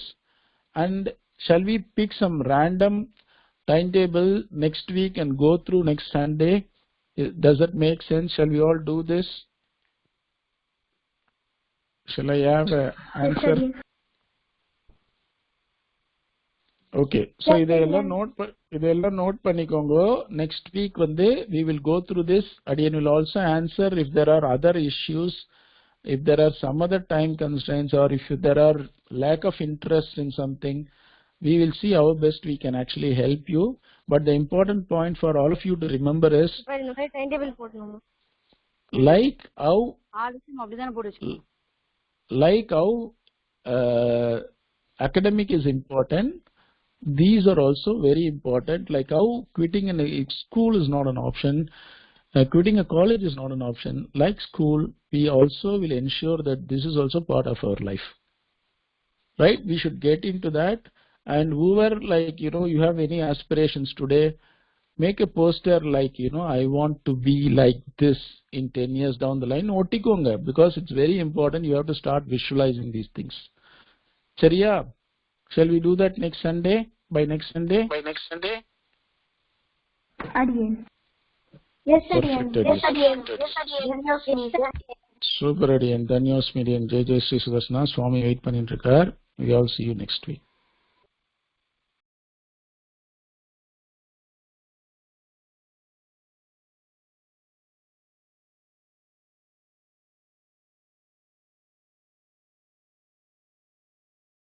and shall we pick some random timetable next week and go through next Sunday? Does that make sense? Shall we all do this? Shall I have an answer? Okay. So இதெல்லாம் note பண்ணிக்கோங்க. Next week we will go through this. Adiyan will also answer if there are other issues, if there are some other time constraints, or if there are lack of interest in something. We will see how best we can actually help you. But the important point for all of you to remember is like how academic is important, these are also very important. Like how quitting a school is not an option, quitting a college is not an option. Like school, we also will ensure that this is also part of our life, right? We should get into that. And whoever, like, you have any aspirations today, make a poster like, I want to be like this in 10 years down the line. Otikonga, because it's very important. You have to start visualizing these things. Chariya, shall we do that next Sunday? By next Sunday? Adiyan. Yes, Perfect, Adiyan. Super, Adiyan. Danyos Median. Jai Sri Sudasana. Swami wait பண்ணிட்டு இருக்கார். We all see you next week.